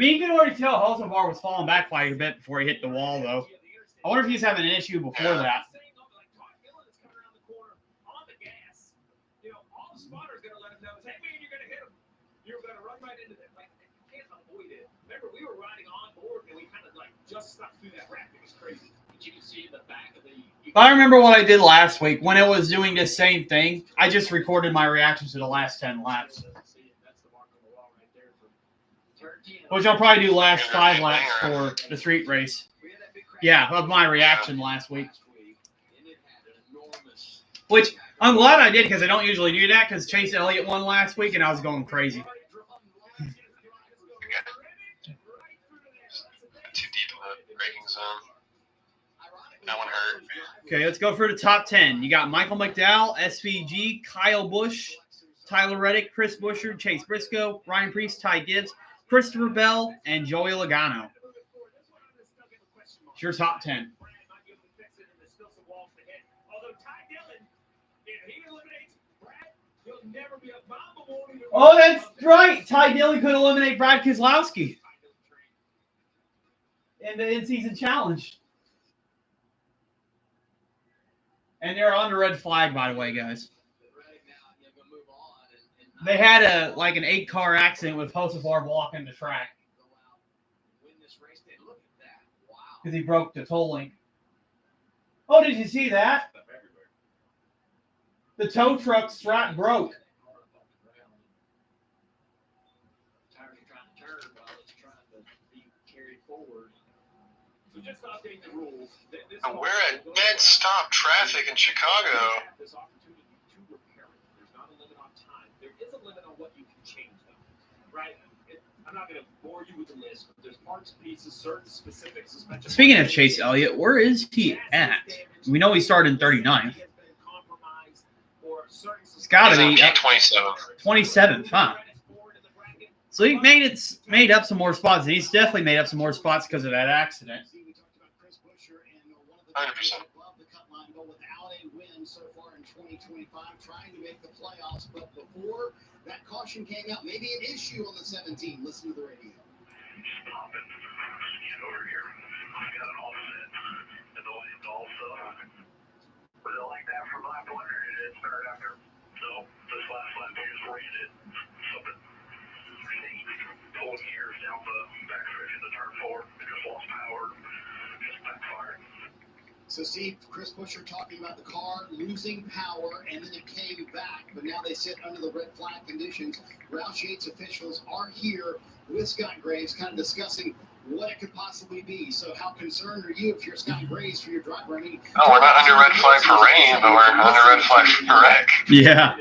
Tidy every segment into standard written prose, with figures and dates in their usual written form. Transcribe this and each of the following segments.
mean, you can already tell Hosenbar was falling back quite a bit before he hit the wall, though. I wonder if he's having an issue before that. Just stuck through that rack. It was crazy. But you can see in the back of the. I remember what I did last week when it was doing the same thing. I just recorded my reactions to the last 10 laps, which I'll probably do last 5 laps for the street race. Yeah, of my reaction last week. Which I'm glad I did because I don't usually do that because Chase Elliott won last week and I was going crazy. Too deep in the braking zone. That one hurt. Okay, let's go for the top 10. You got Michael McDowell, SVG, Kyle Busch, Tyler Reddick, Chris Buescher, Chase Briscoe, Ryan Preece, Ty Gibbs, Christopher Bell, and Joey Logano. It's your top 10. Oh, that's right. Ty Dillon could eliminate Brad Keselowski in the in-season challenge. And they're on the red flag, by the way, guys. They had an 8-car accident with Hosenbar blocking the track because he broke the tow link. Oh, did you see that? The tow truck strap broke. And we're at dead stop traffic in Chicago. This opportunity to repair it. There's not a limit on time. There is a limit on what you can change, though. Right? I'm not going to bore you with the list, but there's parts, pieces, certain specific suspension. Speaking of Chase Elliott, where is he at? We know he started in 39th. It's got to be 27th. 27th, huh? So he made up some more spots. He's definitely made up some more spots because of that accident. 100%. Without a win so far in 2025, trying to make the playoffs, but before that caution came out, maybe an issue on the 17. Listen to the radio. Stop it. Get over here. I got it all set. And also, was it like that from lap 1 or did it start after? So, this last lap, we just ran it. Something. Pulling gears down the backstretch into turn 4. It just lost power. Just backfired. So, Steve, Chris Buescher talking about the car losing power, and then it came back, but now they sit under the red flag conditions. Roush Yates officials are here with Scott Graves, kind of discussing what it could possibly be. So, how concerned are you if you're Scott Graves for your driver? I mean, Oh, we're not under red flag for rain, but we're under red flag for wreck. Yeah.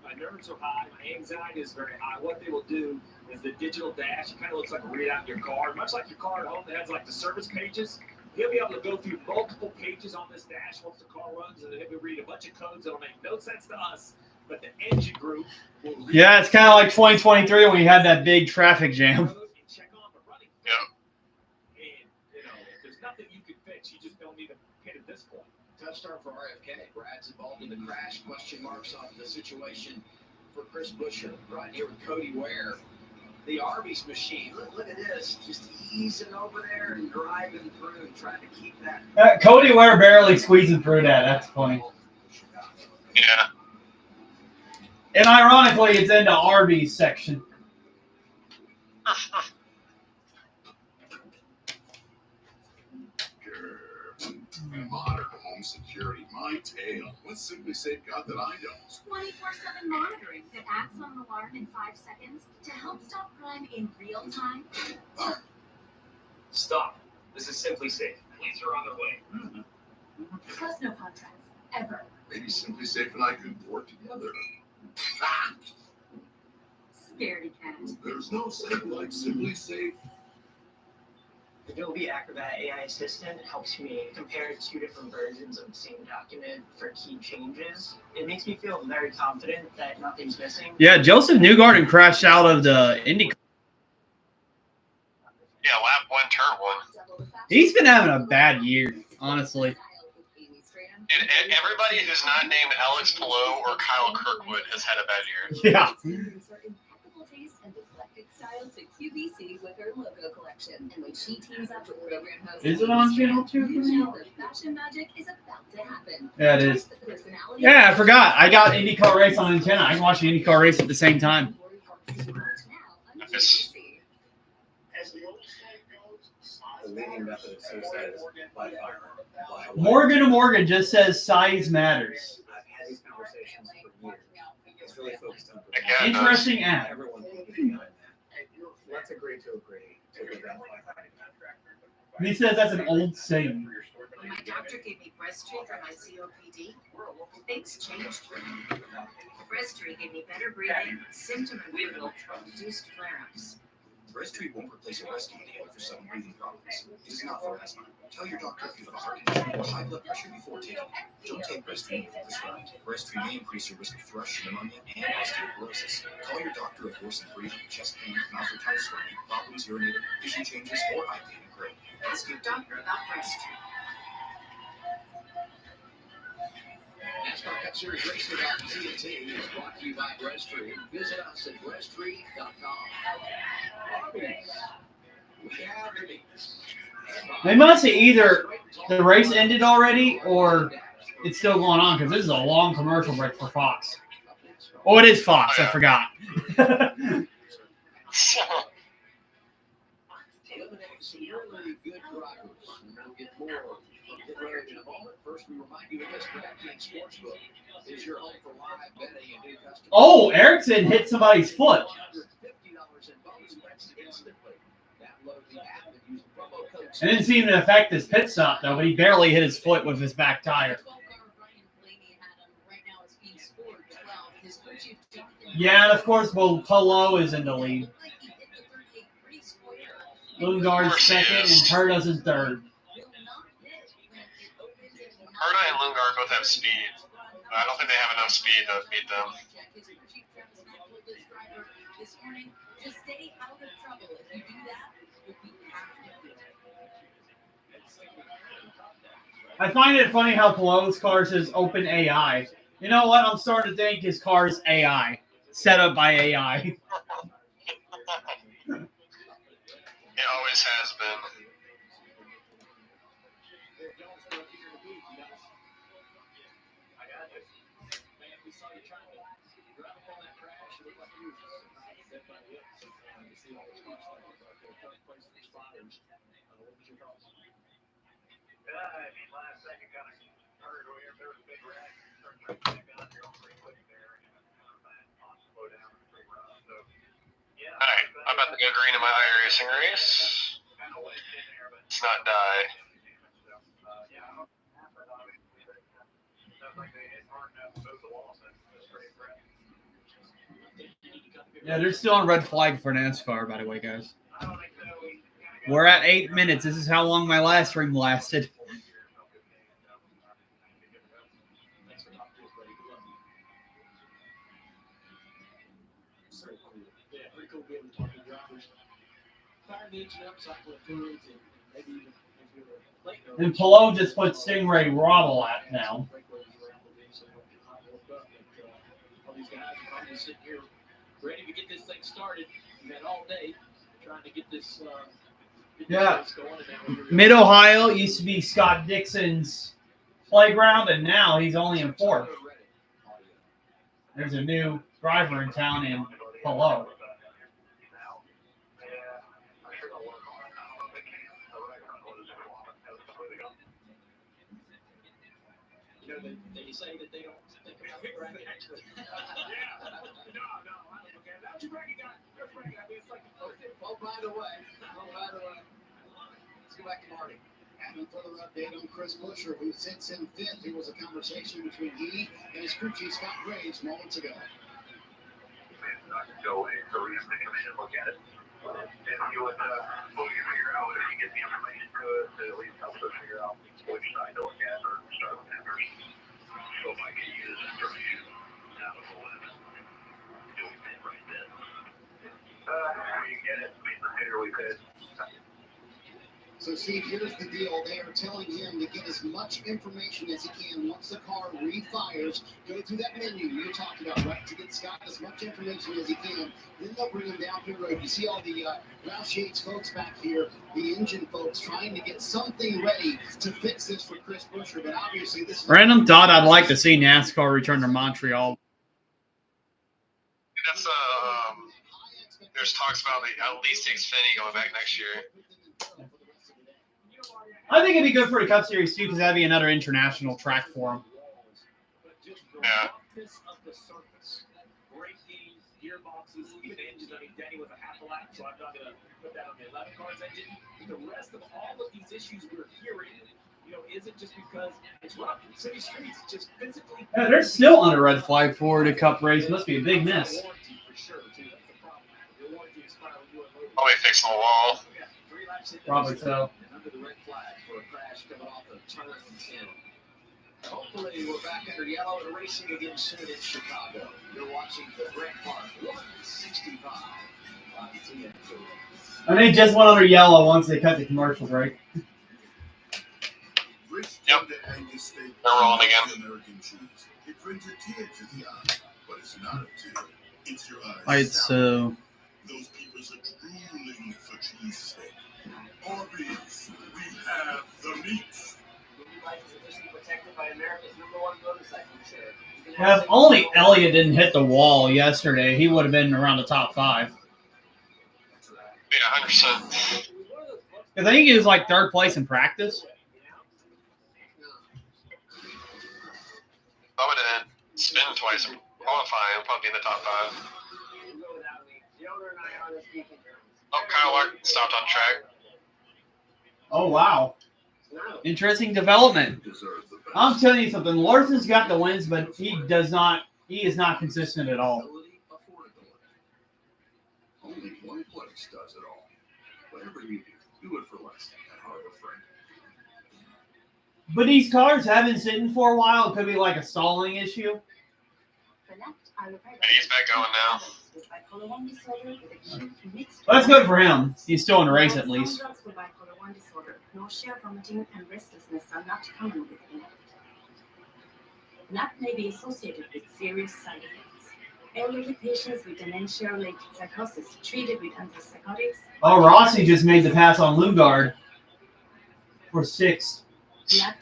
My nerves are high. My anxiety is very high. What they will do is the digital dash. It kind of looks like a readout in your car, much like your car at home that has like the service pages. He'll be able to go through multiple pages on this dash once the car runs, and then he'll read a bunch of codes that'll make no sense to us, but the engine group will read. Yeah, it's kind of like 2023 when you had that big traffic jam. Check on the running. Yep. And, if there's nothing you can fix, you just don't need a pin at this point. touchdown for RFK. Brad's involved in the crash. Question marks on the situation for Chris Buescher. Right here with Cody Ware. The Arby's machine. Look at this. Just easing over there and driving through, trying to keep that. Cody Ware barely squeezing through that. That's funny. Yeah. And ironically, it's in the Arby's section. Modern home security, my tale. What's Simply Safe got that I don't? 24/7 monitoring that acts on an alarm in 5 seconds to help stop crime in real time. Stop. This is Simply Safe. Police are on their way. Plus no contracts, ever. Maybe Simply Safe and I could work together. Scaredy cat. There's no safe like Simply Safe. Adobe Acrobat AI Assistant helps me compare 2 different versions of the same document for key changes. It makes me feel very confident that nothing's missing. Yeah, Joseph Newgarden crashed out of the Indy. Yeah, lap 1, turn 1. He's been having a bad year, honestly. Dude, everybody who's not named Alex Palou or Kyle Kirkwood has had a bad year. Yeah. to QVC with her logo collection. And when she teams up with program host, Is it on channel 2 for you me? know the fashion magic is about to happen. Yeah, it is. Trust the personality. Yeah, I forgot. I got IndyCar race on antenna. I can watch the IndyCar race at the same time. Yes. As the old saying goes, The leading method of suicide is by fire. Morgan to Morgan just says size matters. I've had these conversations for years. It's really focused on Again, Interesting ad. everyone behind that. Let's agree to agree to prevent firefighting. He says that's an old saying. When my doctor gave me Breasttree for my COPD, things changed for me. Breasttree gave me better breathing, symptom improvement, reduced flare-ups. Breasttree won't replace a rescue inhaler for sudden breathing problems. It is not for asthma. Tell your doctor if you have a heart condition or high blood pressure before taking it. Don't take Breasttree if prescribed. Breasttree may increase your risk of thrush, pneumonia, and osteoporosis. Call your doctor if worsened breathing, chest pain, mouth or tongue swelling, problems urinating, vision changes, or eye pain occur. Ask your doctor about Breasttree. NASCAR Cup Series racing on TNT is brought to you by Breasttree. Visit us at breasttree.com. We have Denise. They must have either the race ended already or it's still going on because this is a long commercial break for Fox. Oh, it is Fox. I forgot. So, Eliminate some really good drivers. We'll get more from Pit Road in a moment. First, we remind you of this DraftKings Sportsbook is your home for live betting and new customers. Oh, Erickson hit somebody's foot. $150 in bonus bets instantly. Download the app and use the promo code. It didn't seem to affect his pit stop though, but he barely hit his foot with his back tire. Yeah, and of course, well, Polo is in the lead. Lundgaard's second and Herta's in third. Herta and Lundgaard both have speed. I don't think they have enough speed to beat them. I find it funny how Polo's car says Open AI. You know what? I'm starting to think his car is AI, set up by AI. It always has been. Last second kind of heard there was a big wreck. Started trying to pick up, you're on pretty quick there, and kind of on slow down and pretty rough. So, yeah. Alright, I'm about to go green in my iRacing race. Let's not die. Yeah, they're still on red flag for NASCAR, by the way, guys. We're at 8 minutes. This is how long my last ring lasted. And Polo just put Stingray Robble at now. Ready to get this thing started. We've had all day trying to get this. Yeah. Mid-Ohio used to be Scott Dixon's playground, and now he's only in fourth. There's a new driver in town in Polo. You know, they say that they don't think about it right actually. Oh, by the way. Let's go back to Marty. And a further update on Chris Buescher, who sits in fifth. There was a conversation between he and his crew chief, Scott Graves, moments ago. Go in, so we have to come in and look at it. And he would, we'll figure out if he gets the information to us, to at least help us figure out which side to look at or start with that first. So if I could use information out of the list, do we fit right then? We can get it, I mean, the sooner we could. So, Steve, here's the deal. They are telling him to get as much information as he can once the car refires. Go through that menu you're talking about, right? To get Scott as much information as he can. Then they'll bring him down pit road. You see all the Roush Yates folks back here, the engine folks, trying to get something ready to fix this for Chris Buescher. But obviously, this is Random thought I'd like to see NASCAR return to Montreal. That's there's talks about at least Xfinity going back next year. I think it'd be good for the Cup Series too, because that'd be another international track for them. Yeah. Braking, gearboxes, even engines. I mean, Denny was a half a lap, so I'm not going to put that on the 11 cars engine. The rest of all of these issues we're hearing, isn't just because it's rough. City streets just physically. Yeah, they're still on a red flag for the Cup race. Must be a big miss. Probably fixing the wall. Probably so. Under the red flag for a crash coming off of turn 10. Hopefully, we're back under yellow and racing again soon in Chicago. You're watching the Brett Park 165 on TNT. And they just went under yellow once they cut the commercial break. Yep. They're rolling again. It brings a tear to the eye, but it's not a tear. It's your eyes. Alright, so Those people are drooling for cheesesteak. Arby's, we have the meat. yeah, if only Elliott didn't hit the wall yesterday, he would have been around the top 5. Yeah, 100%. Because I think he was like 3rd place in practice. I would have spin twice and qualifying. I'll probably be in the top 5. Oh, Kyle Lark stopped on track. Oh, wow. Interesting development. I'm telling you something. Larson's got the wins, but he is not consistent at all. Only one place does it all. Whatever you do it for less at Harbor Freight. But these cars have been sitting for a while. It could be like a stalling issue. And he's back going now. Well, that's good for him. He's still in the race at least. Nausea, vomiting, and restlessness are not common with NAP. NAP may be associated with serious side effects. Elderly patients with dementia-related psychosis treated with antipsychotics. Oh, Rossi just made the pass on Lundgaard for 6th.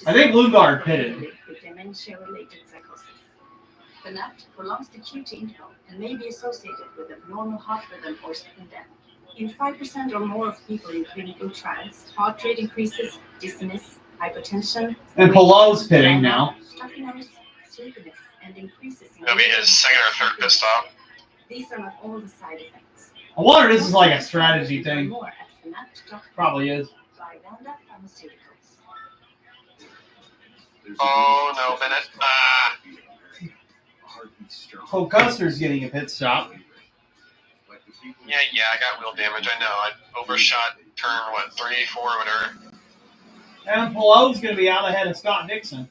I think Lundgaard pitted. With dementia-related psychosis. The NAP prolongs the QT interval and may be associated with abnormal heart rhythm or sudden death. In 5% or more of people in clinical trials, heart rate increases, dizziness, hypertension, And Pelot's pitting now. stuffiness, sleepiness, and increases in It'll be his second or third pit stop. These are not all the side effects. I wonder if this is like a strategy thing. More at fnac.com Probably is. by Vanda Pharmaceuticals. Oh, no, Bennett. Cole Custer's getting a pit stop. Yeah, I got wheel damage. I know. I overshot turn, 3, 4, whatever. And Pelot's going to be out ahead of Scott Dixon.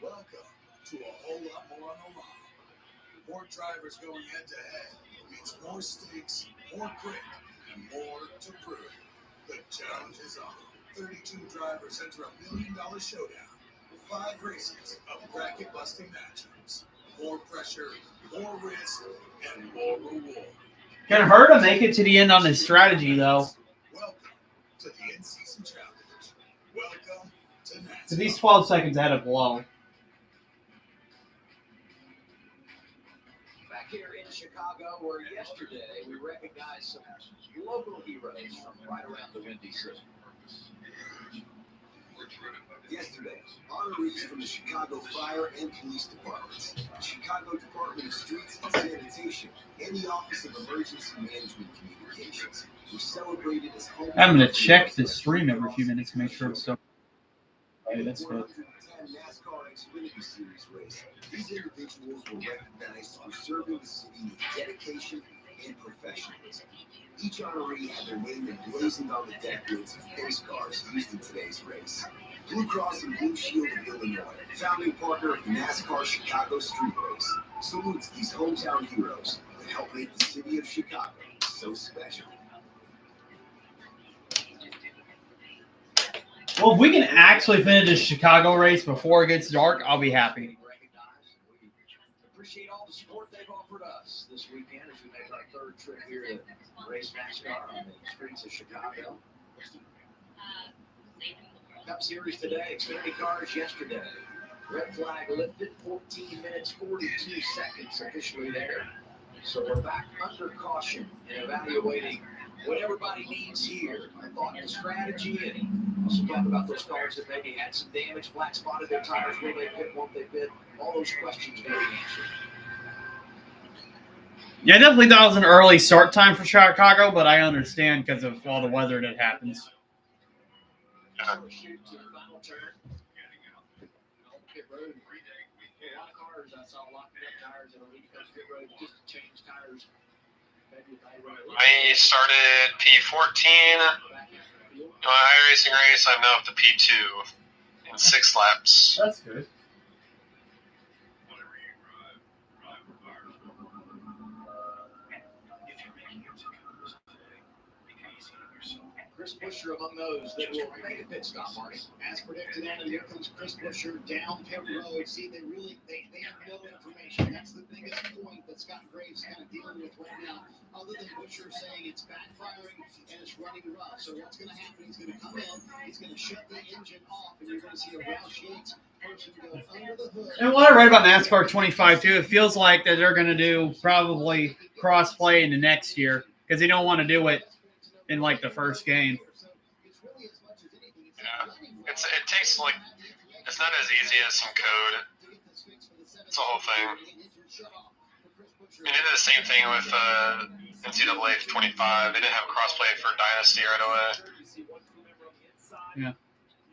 Welcome to a whole lot more on the line. More drivers going head to head means more stakes, more grit, and more to prove. The challenge is on. 32 drivers enter $1 million showdown with 5 races of bracket-busting matchups. More pressure, more risk, and more reward. Can Herta make it to the end on his strategy, though? Welcome to the in-season challenge. Welcome to NASCAR. Because he's 12 seconds ahead of Blow. Back here in Chicago, where yesterday we recognized some local heroes from right around the Windy City. Yesterday, honorees from the Chicago Fire and Police Departments, the Chicago Department of Streets and Sanitation, and the Office of Emergency Management Communications were celebrated as home. I'm going to check the stream every few minutes to make sure it's still. Okay, that's good. NASCAR Xfinity Series race. These individuals were recognized for serving the city with dedication and professionalism. Each honoree had their name emblazoned on the deck lids of pace cars used in today's race. Blue Cross and Blue Shield of Illinois, founding partner of the NASCAR Chicago Street Race, salutes these hometown heroes that help make the city of Chicago so special. Well, if we can actually finish this Chicago race before it gets dark, I'll be happy. Appreciate all the support they've offered us this weekend as we make our third trip here to race NASCAR on the streets of Chicago. Cup Series today, Xfinity cars yesterday. Red flag lifted, 14 minutes, 42 seconds officially there. So we're back under caution and evaluating what everybody needs here. I thought the strategy, and also talk about those cars that maybe had some damage, flat spotted their tires, will they pit, won't they pit, all those questions being answered. Yeah, I definitely thought it was an early start time for Chicago, but I understand because of all the weather that happens. I started P14. My iRacing race, I'm now up to P2 in 6 laps. That's good. Chris Buescher among those that will make a pit stop, Marty. As predicted, and here comes Chris Buescher down pit road. See, they have no information. That's the biggest point that Scott Graves kind of dealing with right now. Other than Buescher saying it's backfiring and it's running rough. So what's going to happen? He's going to come in, he's going to shut the engine off, and you're going to see a Roush Yates person go under the hood. And what I read about NASCAR 25 too, it feels like that they're going to do probably cross-play in the next year because they don't want to do it in like the first game. Yeah, it takes like, it's not as easy as some code. It's a whole thing. And they did the same thing with NCAA 25. They didn't have crossplay for Dynasty right away. Yeah.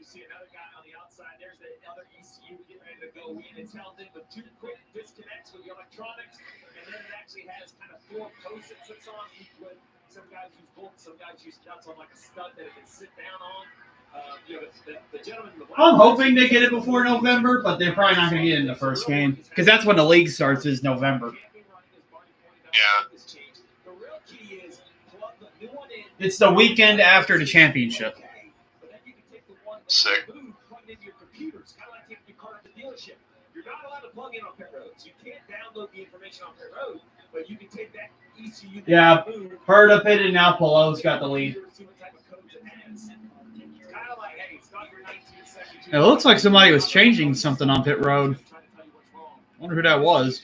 You see another guy on the outside. There's the other ECU getting ready to go in. It's held in with 2 quick disconnects with the electronics, and then it actually has kind of 4 posts it sits on each way. Some guys use bolts, some guys use nuts on like a stud that it can sit down on. The gentleman in the black, I'm hoping they get it before November, but they're probably not going to get it in the first game because that's when the league starts is November. Yeah. It's the weekend after the championship. Sick. You're not allowed to plug in on pit roads. You can't download the information on pit road, but you can take that ECU. Yeah, Herta pitted, now Pelo's got the lead. It looks like somebody was changing something on pit road. I wonder who that was.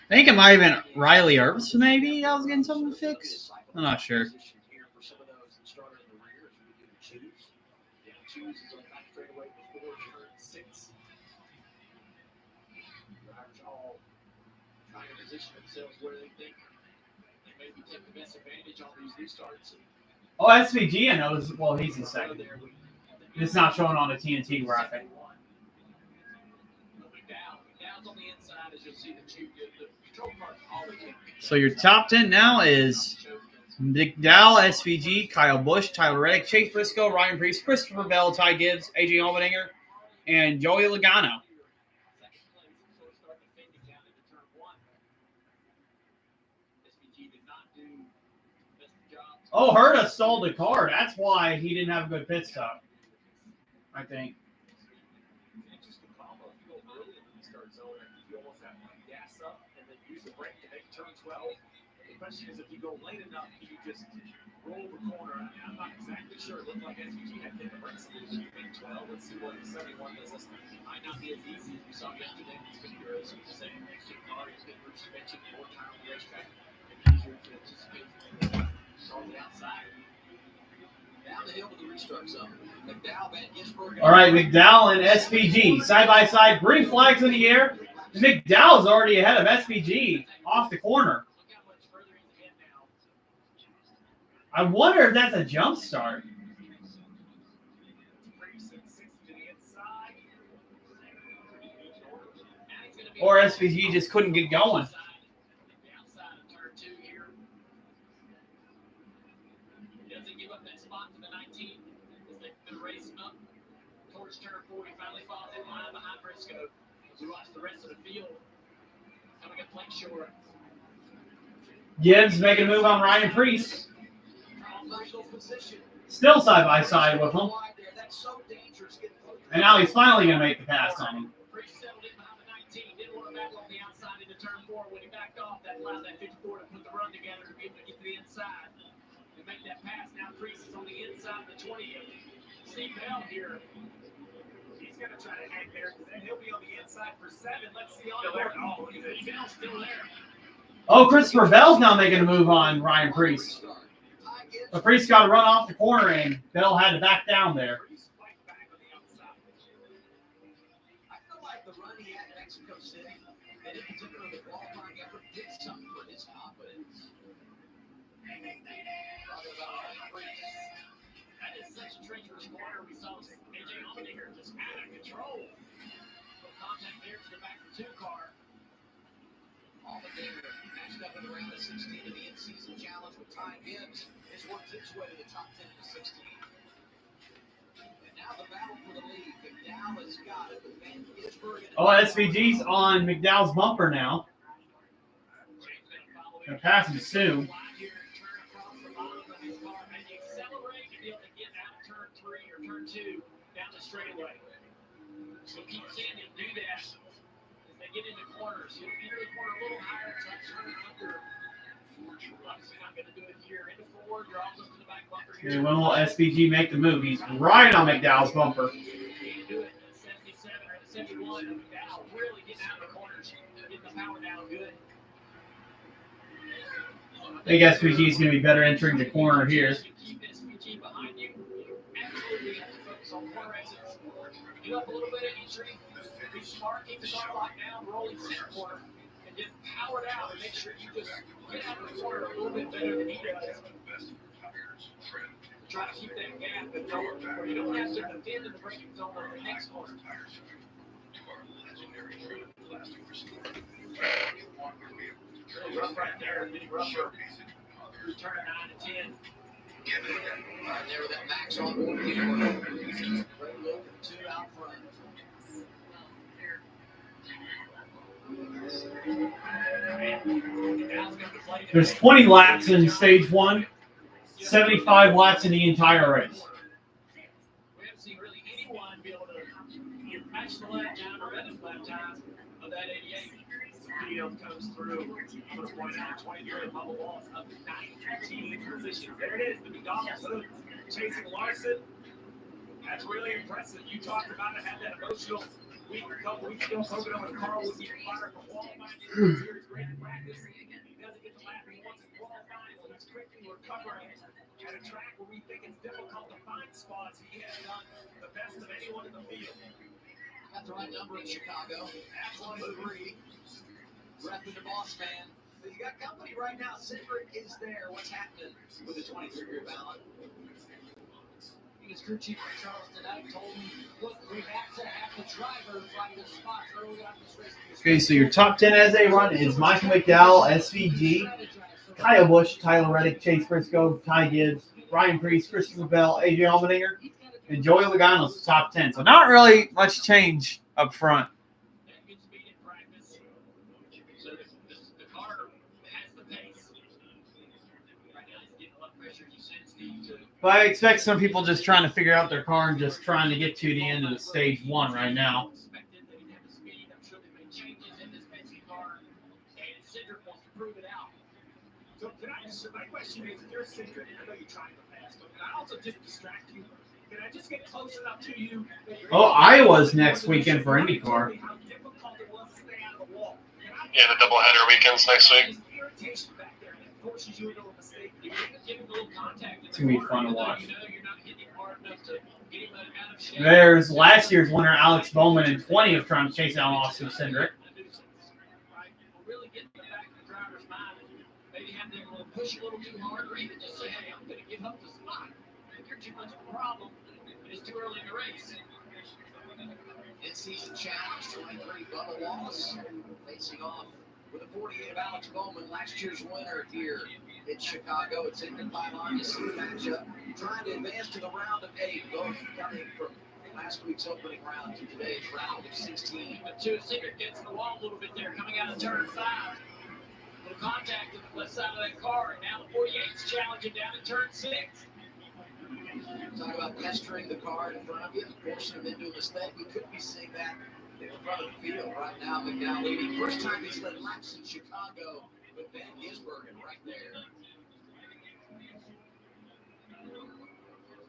I think it might have been Riley Earps, maybe. I was getting something fixed. I'm not sure. Oh, SVG, I know. Well, he's in second. It's not showing on the TNT graphic. So your top 10 now is McDowell, SVG, Kyle Busch, Tyler Reddick, Chase Briscoe, Ryan Preece, Christopher Bell, Ty Gibbs, AJ Allmendinger, and Joey Logano. Oh, Herta stalled the car. That's why he didn't have a good pit stop, I think. The question is, if you go late enough, you just roll the corner. I mean, I'm not exactly sure. It looked like SVG had hit the brakes a little bit in 12. Let's see what the 71 does. This might not be as easy as we saw yesterday. It's going to be racing the same next to car. It's been mentioned more time on the racetrack. It's easier to anticipate on the outside. Down the hill to the restart zone. McDowell, Van Gisbergen. All right, McDowell and SVG side by side. Green flags in the air. McDowell's already ahead of SVG off the corner. I wonder if that's a jump start. Or SVG just couldn't get going. the race up towards turn 4. He finally falls in line behind Briscoe. We watch the rest of the field coming up Lake Shore. Gibbs making a move on Ryan Priest. Still side by side with him. And now he's finally going to make the pass on him. Priest settled in behind the 19. Didn't want to battle on the outside into turn 4. When he backed off, that allowed that 54 to put the run together to be able to get to the inside and make that pass. Now Priest is on the inside of the 20. Steve Bell here. He's going to try to hang there because then he'll be on the inside for 7. Let's see on there. Oh, Bell's still there. Oh, Christopher Bell's now making a move on Ryan Priest. But Priest got to run off the corner, and Bell had to back down there. I feel like the run he had in Mexico City, and in particular the qualifying effort, did something for his confidence. That is such a treacherous corner. We saw AJ Allmendinger just out of control. No contact there to the back of the 2 car. Allmendinger matched up in the round of 16 in the in-season challenge with Ty Gibbs. Has worked his way to the top 10 of 16. And now the battle for the lead. McDowell has got it. Oh, SVG's on McDowell's bumper now. Gonna pass him soon. Turn 2 down the straightaway. So keep seeing him do that as they get into corners. He'll enter the corner a little higher, try to turn under. Obviously not going to do it here. Into forward, you're off to the back bumper here. And when will SVG make the move? He's right on McDowell's bumper. He can do it. 77 or 71. McDowell really getting out of the corners, getting the power down good. I think SVG is going to be better entering the corner here. Keep SVG behind you. Absolutely have to focus on corner exits. Get up a little bit at entry. Be smart, keep the car locked down, rolling center corner, and just power it out and make sure you just get out of the corner a little bit better than he does. Try to keep that gap and know where you don't have to defend in the braking zone on the next corner. Really rough right there, big rougher. Turn 9 to 10. Right there with that Max on board here. Great look at 2 out front. There's 20 laps in stage 1, 75 laps in the entire race. We haven't seen really anyone be able to match the lap time or Evan's lap time of that 88. Video comes through. I'm going to point out 23 Bubba Wallace up to 19 position. There it is, the McDonald's hood chasing Larson. That's really impressive. You talked about it, had that emotional week a couple weeks ago, poking over the car with the fire for qualifying. Series grand practice. He doesn't get the lap he wants in qualifying, so he's quickly recovering at a track where we think it's difficult to find spots. He has done the best of anyone in the field. Got the right number in Chicago. Absolutely. Repping the boss man. But you got company right now. Cedric is there. What's happening with the 23-year ballot? His crew chief Charles tonight told him, look, we have to have the driver find the spots early on this race. Okay, so your top 10 as they run is Michael McDowell, SVG, Kyle Busch, Tyler Reddick, Chase Briscoe, Ty Gibbs, Ryan Priest, Christopher Bell, AJ Allmendinger, and Joey Logano's top 10. So not really much change up front. But I expect some people just trying to figure out their car and just trying to get to the end of the stage 1 right now. So can I just, my question is, if you're a Cedric, I know you're trying to pass, but can I also just distract you? Can I just get close enough to you? Oh, Iowa's next weekend for IndyCar. Yeah, the doubleheader weekends next week. It's going to be fun to watch. There's last year's winner, Alex Bowman, in 20 of trying to chase down Austin Cindric. Push a little too hard, or even just say, hey, I'm going to give up the spot. If you're too much of a problem, it's too early in the race. In-season challenge, 23 Bubba Wallace facing off with a 48 of Alex Bowman, last year's winner here in Chicago. It's in the pylon to see the matchup, trying to advance to the round of 8, both coming from last week's opening round to today's round of 16. The two secret gets in the wall a little bit there, coming out of turn 5. Little contact to the left side of that car, and now the 48's challenging down to turn 6. Talk about pestering the car in front of you, forcing him into a mistake. We could be seeing that in front of the field right now. McDowell leading. First time he's led laps in Chicago with Van Gisbergen right there.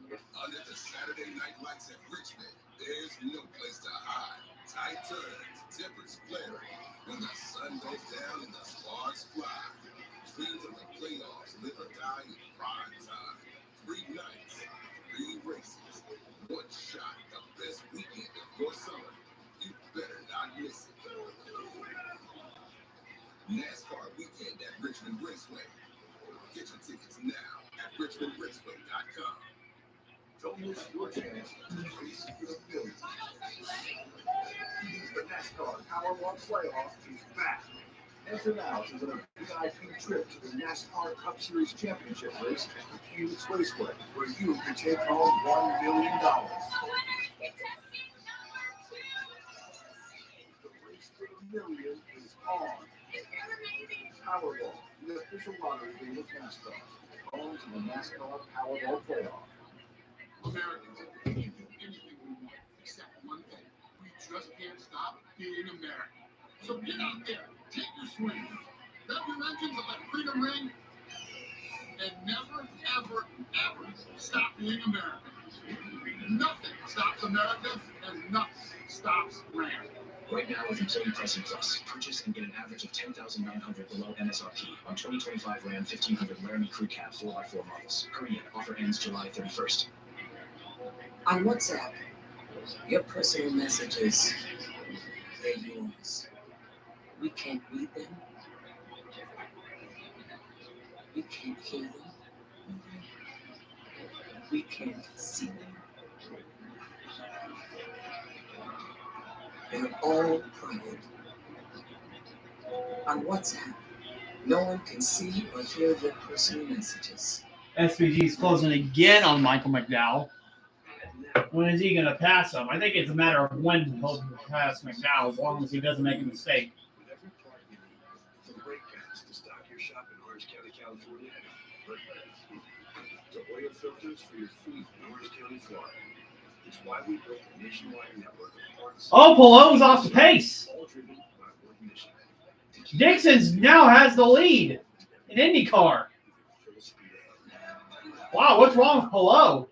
Under the Saturday night lights at Richmond, there's no place to hide. Tight turns, tempers flaring, when the sun goes down and the sparks fly. Dreams of the playoffs live or die in prime time. 3 nights, 3 races, 1 shot, the best weekend of your summer. You better not miss it. NASCAR weekend at Richmond Raceway. Get your tickets now at richmondraceway.com. Don't miss your chance to race for the millions. The NASCAR Powerball Playoff is back. Enter now to win a VIP trip to the NASCAR Cup Series Championship race at Phoenix Raceway, where you can take home $1 million. The race for the million is on. Powerball, the official lottery game of NASCAR. Home to the NASCAR Powerball Playoff. Americans can do anything we want, except one thing. We just can't stop being American. So get out there, take your swing, rev your engines and let freedom ring, and never, ever, ever stop being American. Nothing stops America, and nothing stops Ram. Right now with Employee Pricing Plus, purchase and get an average of $10,900 below MSRP on 2025 Ram 1500 Laramie Crew Cab 4x4 models. Hurry in. Offer ends July 31st. On WhatsApp, your personal messages, they're yours. We can't read them. We can't hear them. We can't see them. They're all private. On WhatsApp, no one can see or hear your personal messages. SVG's closing again on Michael McDowell. When is he going to pass him? I think it's a matter of when he'll pass McDowell, as long as he doesn't make a mistake. With every part you need, from brake pads to stock your shop in Orange County, California, to oil filters for your fleet in Orange County, Florida. It's why we built a nationwide network of parts. Oh, Polo's off the pace. All driven by one mission. Dixon's now has the lead in IndyCar. Wow, what's wrong with Polo?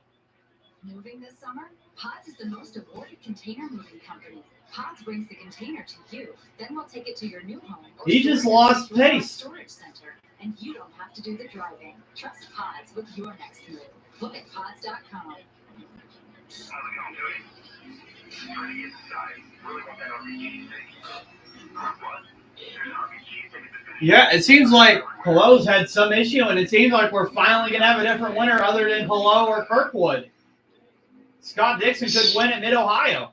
Moving this summer? Pods is the most awarded container moving company. Pods brings the container to you, then we'll take it to your new home. He just lost pace. Storage center, and you don't have to do the driving. Trust Pods with your next move. Look at pods.com. How's it going, Jody? Trying to get inside. Really want that RPG thing. What? There's an RPG thing. Yeah, it seems like Polo's had some issue, and it seems like we're finally going to have a different winner other than Polo or Kirkwood. Scott Dixon could win at Mid-Ohio.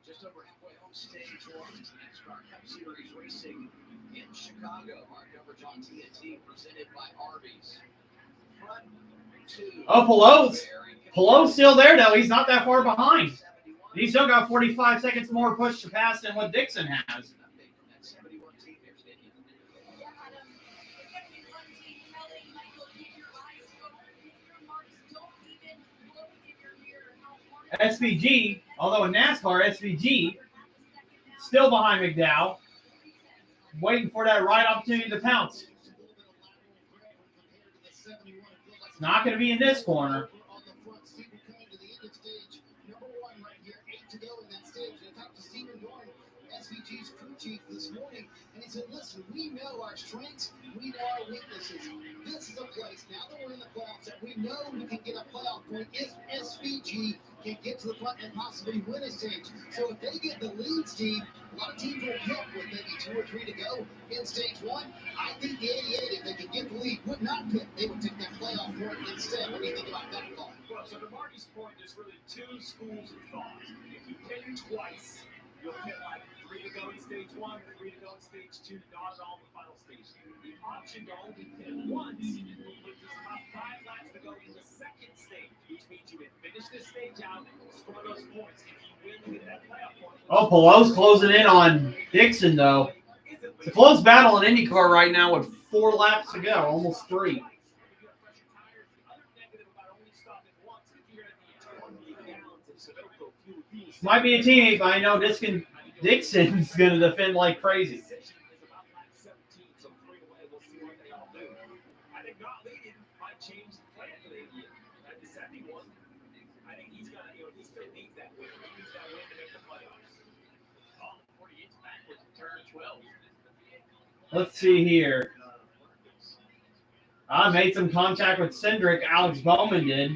Just over halfway home stage one, NASCAR Cup Series racing in Chicago. Our coverage on TNT presented by Arby's. Front two. Oh, Polo's still there, though. He's not that far behind. He's still got 45 seconds more push to pass than what Dixon has. SVG, although in NASCAR, SVG still behind McDowell, waiting for that right opportunity to pounce. It's not going to be in this corner. SVG's crew chief this morning, and he said, listen, we know our strengths, we know our weaknesses. This is a place, now that we're in the playoffs, that we know we can get a playoff point if SVG can get to the front and possibly win a stage. So if they get the lead, Steve, a lot of teams will pit with maybe 2 or 3 to go in stage 1. I think the 88, if they could get the lead, would not pit. They would take that playoff point instead. What do you think about that call? Well, so to Marty's point, there's really 2 schools of thought. If you pit twice, you'll pit like 3 to go in stage 1, 3 to go in stage 2, not at all the final The option to only pit once with just about 5 laps to go in the second stage, which means you would finish this stage out, score those points. If you win, you get that playoff point. Oh, Pelo's closing in on Dixon, though. It's a close battle in IndyCar right now with 4 laps to go, almost 3. Might be a teammate, but I know Dixon's going to defend like crazy. I think not leading might change the plan for the Indian. That descending one, I think he's got, he still needs that win. He needs that win to make the playoffs. Oh, 48's backwards in turn 12. Let's see here. I made some contact with Cindric. Alex Bowman did.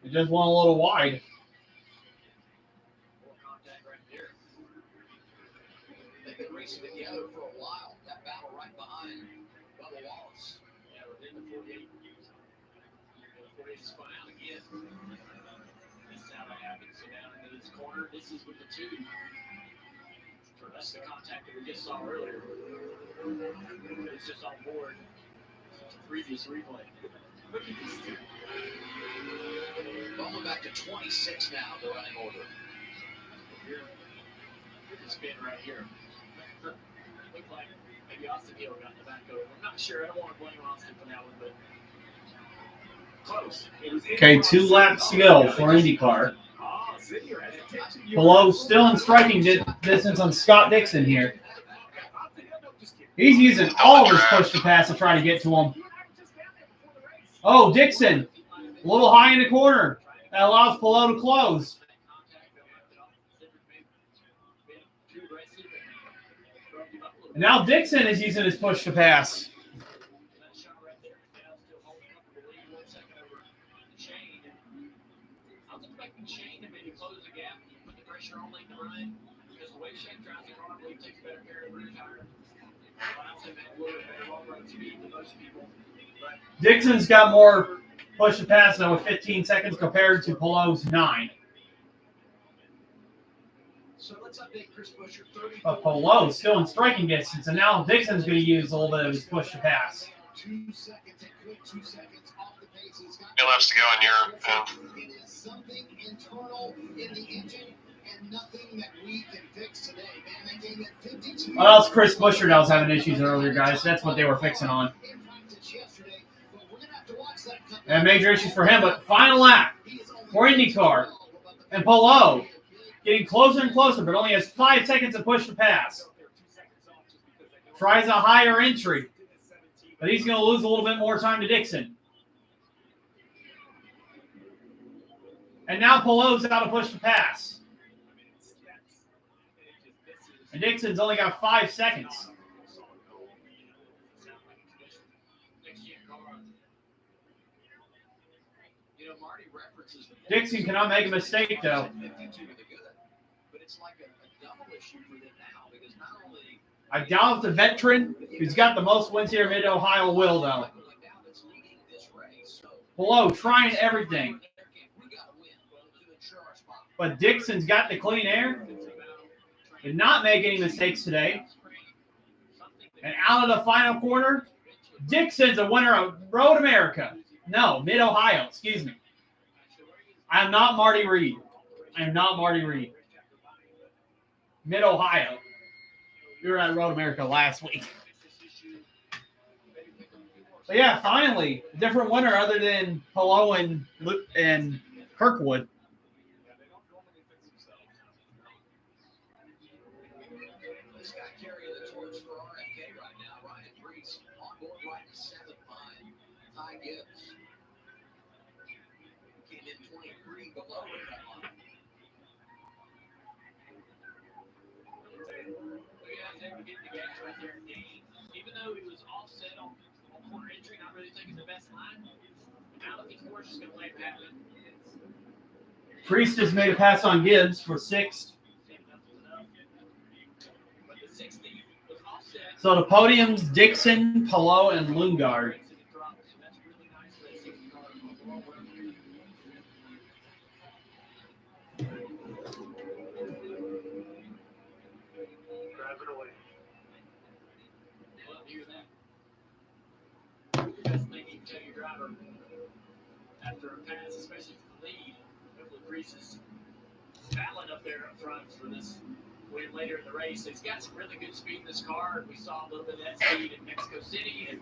It just went a little wide. More contact right there. They've been racing together for a while. That battle right behind Bubba Wallace. Yeah, we're in the 48. The 48 is spun out again. This is how that happens. So down into this corner, this is with the 2. So that's the contact that we just saw earlier. It's just on board. Previous replay. Look at these 2. Bubba back to 26 now, the running order. Here, the spin right here. Looked like maybe Austin Hill got in the back over. I'm not sure. I don't want to blame Austin for that one, but close. Okay, 2 laps to go for IndyCar. Pelo still in striking distance on Scott Dixon here. He's using all of his push to pass to try to get to him. Oh, Dixon, a little high in the corner. That allows Pelo to close. And now Dixon is using his push to pass. Shane to maybe close the gap, put the pressure on late to run, because the way Shane drives the car, I believe takes better care of the rear tire. Allows him a little bit better long-run speed than most people. But Dixon's got more push to pass now with 15 seconds compared to Pelo's 9. So let's update Chris Buescher. But Pelo's still in striking distance, and now Dixon's going to use a little bit of his push to pass. 2 seconds, a quick 2 seconds off the pace. He's got 2 laps to go on your It is something internal in the engine and nothing that we can fix today. Man, they gave it 52. Well, that was Chris Buescher that was having issues earlier, guys. That's what they were fixing on. And major issues for him, but final lap for IndyCar. And Pelo getting closer and closer, but only has 5 seconds to push to pass. Tries a higher entry, but he's going to lose a little bit more time to Dixon. And now Pelo's out of push to pass. And Dixon's only got 5 seconds. Dixon cannot make a mistake, though. I doubt if the veteran who's got the most wins here in Mid-Ohio will, though. Pelo trying everything. But Dixon's got the clean air. Did not make any mistakes today. And out of the final corner, Dixon's a winner of Road America. No, Mid-Ohio, excuse me. I am not Marty Reed. I am not Marty Reed. Mid-Ohio. We were at Road America last week. But yeah, finally, a different winner other than Pelo and Kirkwood. This guy carrying the torch for RFK right now, Ryan Brees, on board right to 7th behind Ty Gibbs. Came in 23 below the cut line. Even though he was offset on corner entry, not really taking the best line, now looking for just going to let it happen. Priest has made a pass on Gibbs for 6th. So the podium's Dixon, Pelo, and Lundgaard. best thing you can tell your driver after a pass, especially for the lead. Hopefully Priest is battling up there up front for this win later in the race. He's got some really good speed in this car, and we saw a little bit of that speed in Mexico City. And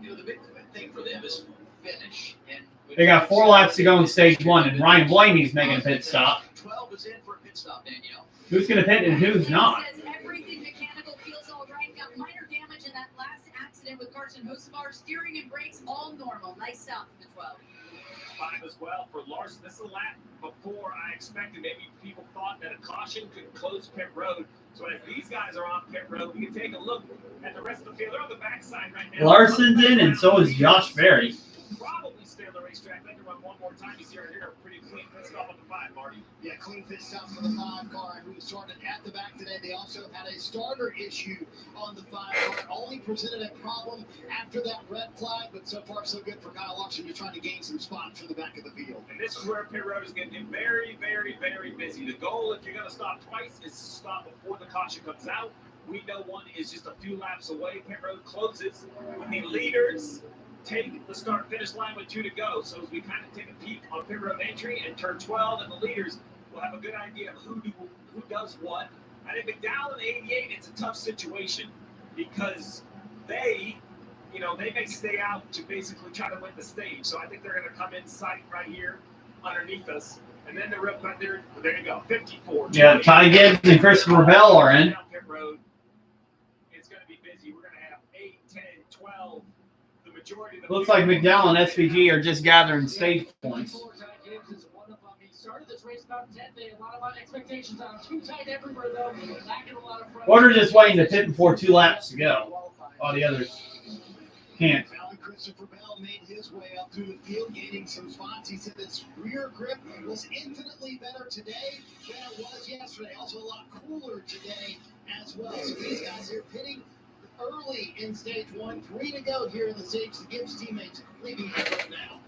you know, the big thing for them is finish. And They got 4 laps to go in stage 1, and Ryan Blaney's making a pit stop. 12 is in for a pit stop, Danielle. Who's going to pit and who's not? Everything mechanical feels all right. Got minor damage in that last accident with Carson Hocevar. Steering and brakes all normal. Nice sound from the 12. 5 as well for Larson. This is a lap before I expected. Maybe people thought that a caution could close pit road. So as these guys are on pit road, we can take a look at the rest of the field. They're on the backside right now. Larson's in, and so is Josh Berry. Probably stay on the racetrack. They can run one more time. You see right here a pretty clean pit stop on the 5, Marty. Yeah, clean pit stop for the 5 car, who started at the back today. They also had a starter issue on the 5 car. Only presented a problem after that red flag, but so far so good for Kyle Larson. You're trying to gain some spots from the back of the field. And this is where pit road is going to get very, very, very busy. The goal, if you're going to stop twice, is to stop before the caution comes out. We know one is just a few laps away. Pit road closes when the leaders take the start-finish line with 2 to go. So as we kind of take a peek on pit road entry and turn 12, and the leaders will have a good idea of who does what. I think McDowell and 88, it's a tough situation because they may stay out to basically try to win the stage. So I think they're going to come in sight right here underneath us. And then there you go, 54. Yeah, Ty Gibbs and Christopher Bell are in. Pit road. It's going to be busy. We're going to have 8, 10, 12. The majority of the Looks like McDowell and SVG are just gathering stage points. He started this race about 10 days. A lot of expectations on him. Too tight everywhere, though. Lacking a lot of front. Porter just waiting to pit before 2 laps to go. All the others can't. Christopher Bell made his way up through the field, gaining some spots. He said his rear grip was infinitely better today than it was yesterday. Also a lot cooler today as well. So these guys here pitting early in stage 1. 3 to go here in the stage. The Gibbs teammates leaving the road now.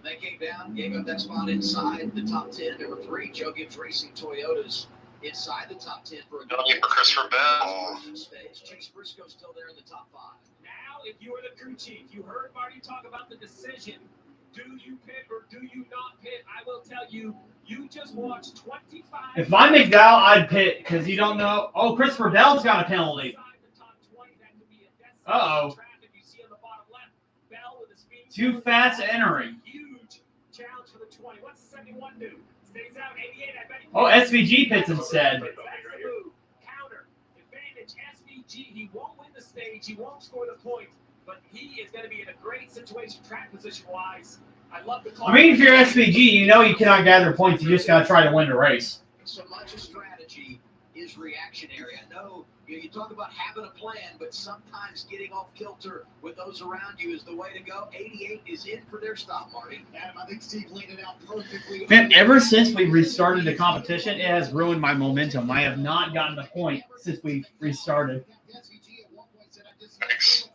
They came down, gave up that spot inside the top 10. Number 3, Joe Gibbs Racing Toyotas inside the top 10 for a Don't need for Christopher Bell. Chase Briscoe still there in the top 5. Now, if you were the crew chief, you heard Marty talk about the decision. Do you pit or do you not pit? I will tell you, you just watched 25. If I'm McDowell, I'd pit because you don't know. Oh, Christopher Bell's got a penalty. Uh-oh. Too fast entering. Huge challenge for the 20. What's the 71 do? Stays out 88. I bet he Oh, SVG pits instead. That's the move. Counter. Advantage SVG. He won't win the stage. He won't score the point. But he is going to be in a great situation track position-wise. I love the call. I mean, if you're SVG, you know you cannot gather points. You just got to try to win the race. So much of strategy is reactionary. I know you talk about having a plan, but sometimes getting off kilter with those around you is the way to go. 88 is in for their stop, Marty. Adam, I think Steve laid it out perfectly. Man, ever since we restarted the competition, it has ruined my momentum. I have not gotten a point since we restarted. Thanks.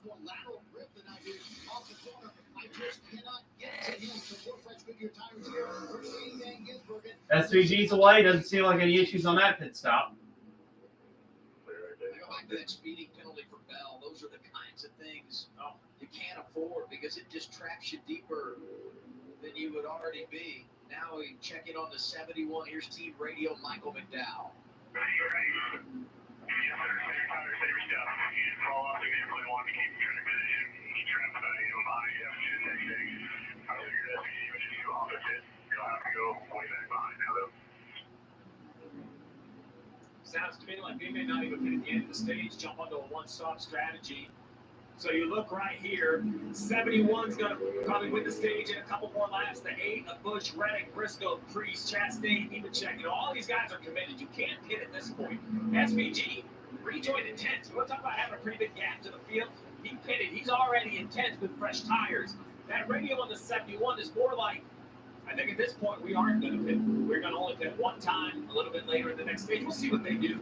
SVG's away. Doesn't seem like any issues on that pit stop. That speeding penalty for Bell, those are the kinds of things you can't afford because it just traps you deeper than you would already be. Now we check in on the 71. Here's team radio, Michael McDowell. Sounds to me like they may not even get at the end of the stage, jump onto a one-stop strategy. So you look right here, 71's going to probably win the stage in a couple more laps. The 8 of Bush, Reddick, Briscoe, Priest, Chastain, Nemechek. All these guys are committed. You can't hit at this point. SVG rejoined in 10th. We'll talk about having a pretty big gap to the field. He pitted. He's already in 10th with fresh tires. That radio on the 71 is more like, I think at this point we aren't going to pit. We're going to only pit one time a little bit later in the next stage. We'll see what they do.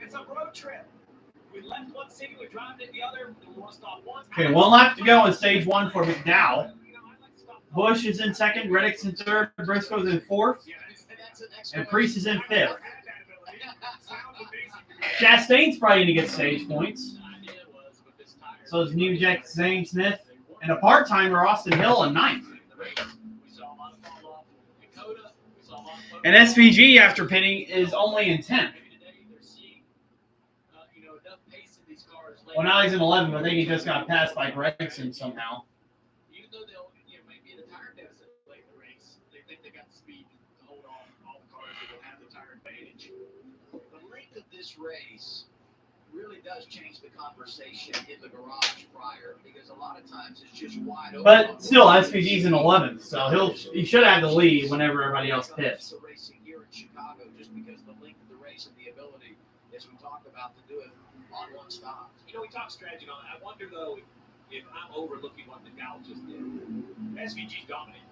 It's a road trip. We left one city, we drive to the other. We want to stop once. Okay, 1 lap to go in stage 1 for McDowell. Bush is in 2nd, Reddick's in 3rd, Briscoe's in 4th, and Priest is in 5th. Chastain's probably going to get stage points. So it's New Jack Zane Smith and a part-timer Austin Hill in 9th. And SVG after pitting is only in 10th. Well, now he's in 11th, but I think he just got passed by Gregson somehow. Even though they'll maybe in a tire deficit late in the race, they think they got the speed to hold off all the cars that will have the tire advantage. The length of this race really does change the conversation in the garage prior, because a lot of times it's just wide open. But still, SVG's in 11th, so he should have the lead whenever everybody else pits. The racing here in Chicago, just because the length of the race and the ability, as we talked about, to do it on one stop. You know, we talked strategy on that. I wonder, though, if I'm overlooking what the Gal just did. SVG dominated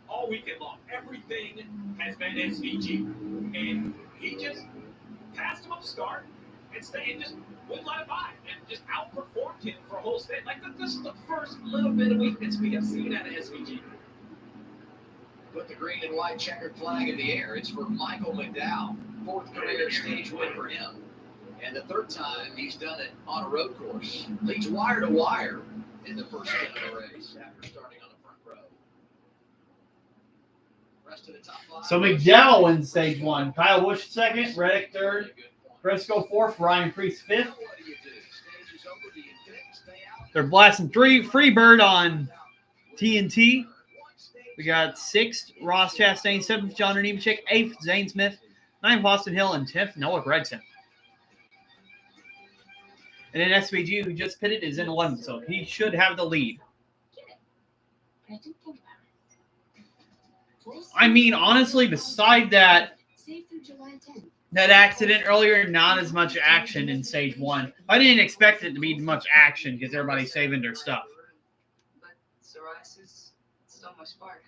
all weekend long. Everything has been SVG. And he just passed him up the start and just wouldn't let it by and just outperformed him for a whole stint. Like, this is the first little bit of weakness we have seen out of SVG. Put the green and white checkered flag in the air. It's for Michael McDowell. 4th career stage win for him. And the 3rd time he's done it on a road course. Leads wire to wire in the first stint of the race after starting on the front row. Rest of the top 5. So McDowell wins stage 1. Kyle Busch 2nd, Reddick 3rd, Briscoe 4th, Ryan Preece 5th. They're blasting 3 Freebird on TNT. We got 6th, Ross Chastain, 7th, John Nemechek, 8th, Zane Smith, 9th, Austin Hill, and 10th, Noah Gragson. And then SVG, who just pitted, is in 11th, so he should have the lead. I mean, honestly, beside that accident earlier, not as much action in stage 1. I didn't expect it to be much action because everybody's saving their stuff. But psoriasis stole my spark.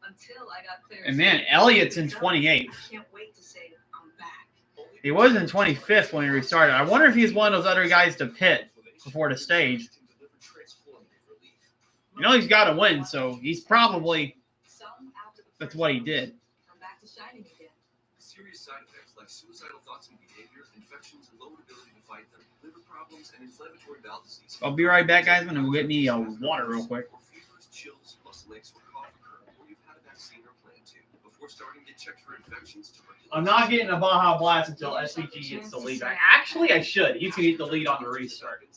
Until I got clear. And man, Elliott's in 28th. I can't wait to say I'm back. He was in 25th when he restarted. I wonder if he's one of those other guys to pit before the stage. You know he's got to win, so he's probably that's what he did. I'm back to shining again. Serious side effects like suicidal thoughts and behavior, infections, and lowered ability to fight them, liver problems, and inflammatory bowel disease. I'll be right back, guys. I'm going to get me water real quick. Fevers, chills, muscle aches, or cough occur, or you've had a vaccine or plan to. Before starting, get checked for infections. I'm not getting a Baja Blast until SVG gets the lead. Actually, I should. He's going to get the lead on the restart.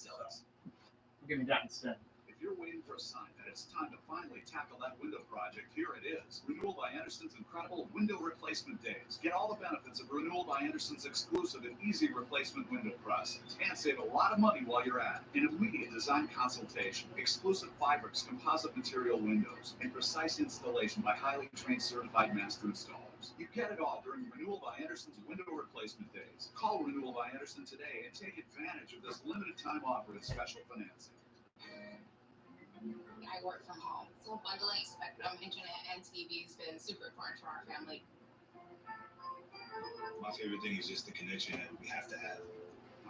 Give me that instead. If you're waiting for a sign that it's time to finally tackle that window project, here it is. Renewal by Anderson's incredible window replacement days. Get all the benefits of Renewal by Anderson's exclusive and easy replacement window process. And save a lot of money while you're at it. An immediate design consultation, exclusive fabrics, composite material windows, and precise installation by highly trained certified master installers. You get it all during Renewal by Anderson's window replacement days. Call Renewal by Anderson today and take advantage of this limited time offer with special financing. I work from home, so bundling spectrum, internet, and TV has been super important for our family. My favorite thing is just the connection that we have to have.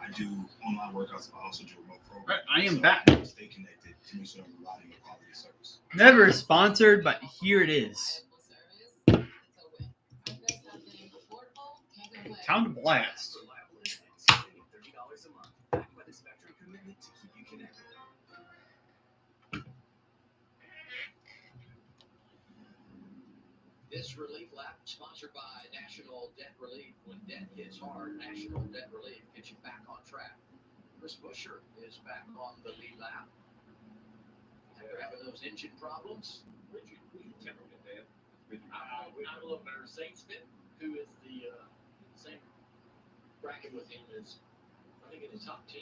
I do online workouts, but I also do remote programs. Right, I am back. Stay connected to make sure I'm providing a quality service. Never sponsored, but here it is. Time to blast. This relief lap sponsored by National Debt Relief. When debt hits hard, National Debt Relief gets you back on track. Chris Buescher is back on the lead lap. After having those engine problems, Richard, who you temperament, Dan? I'm a little better. Zane Smith, who is the same bracket with him, is, I think, in the top 10.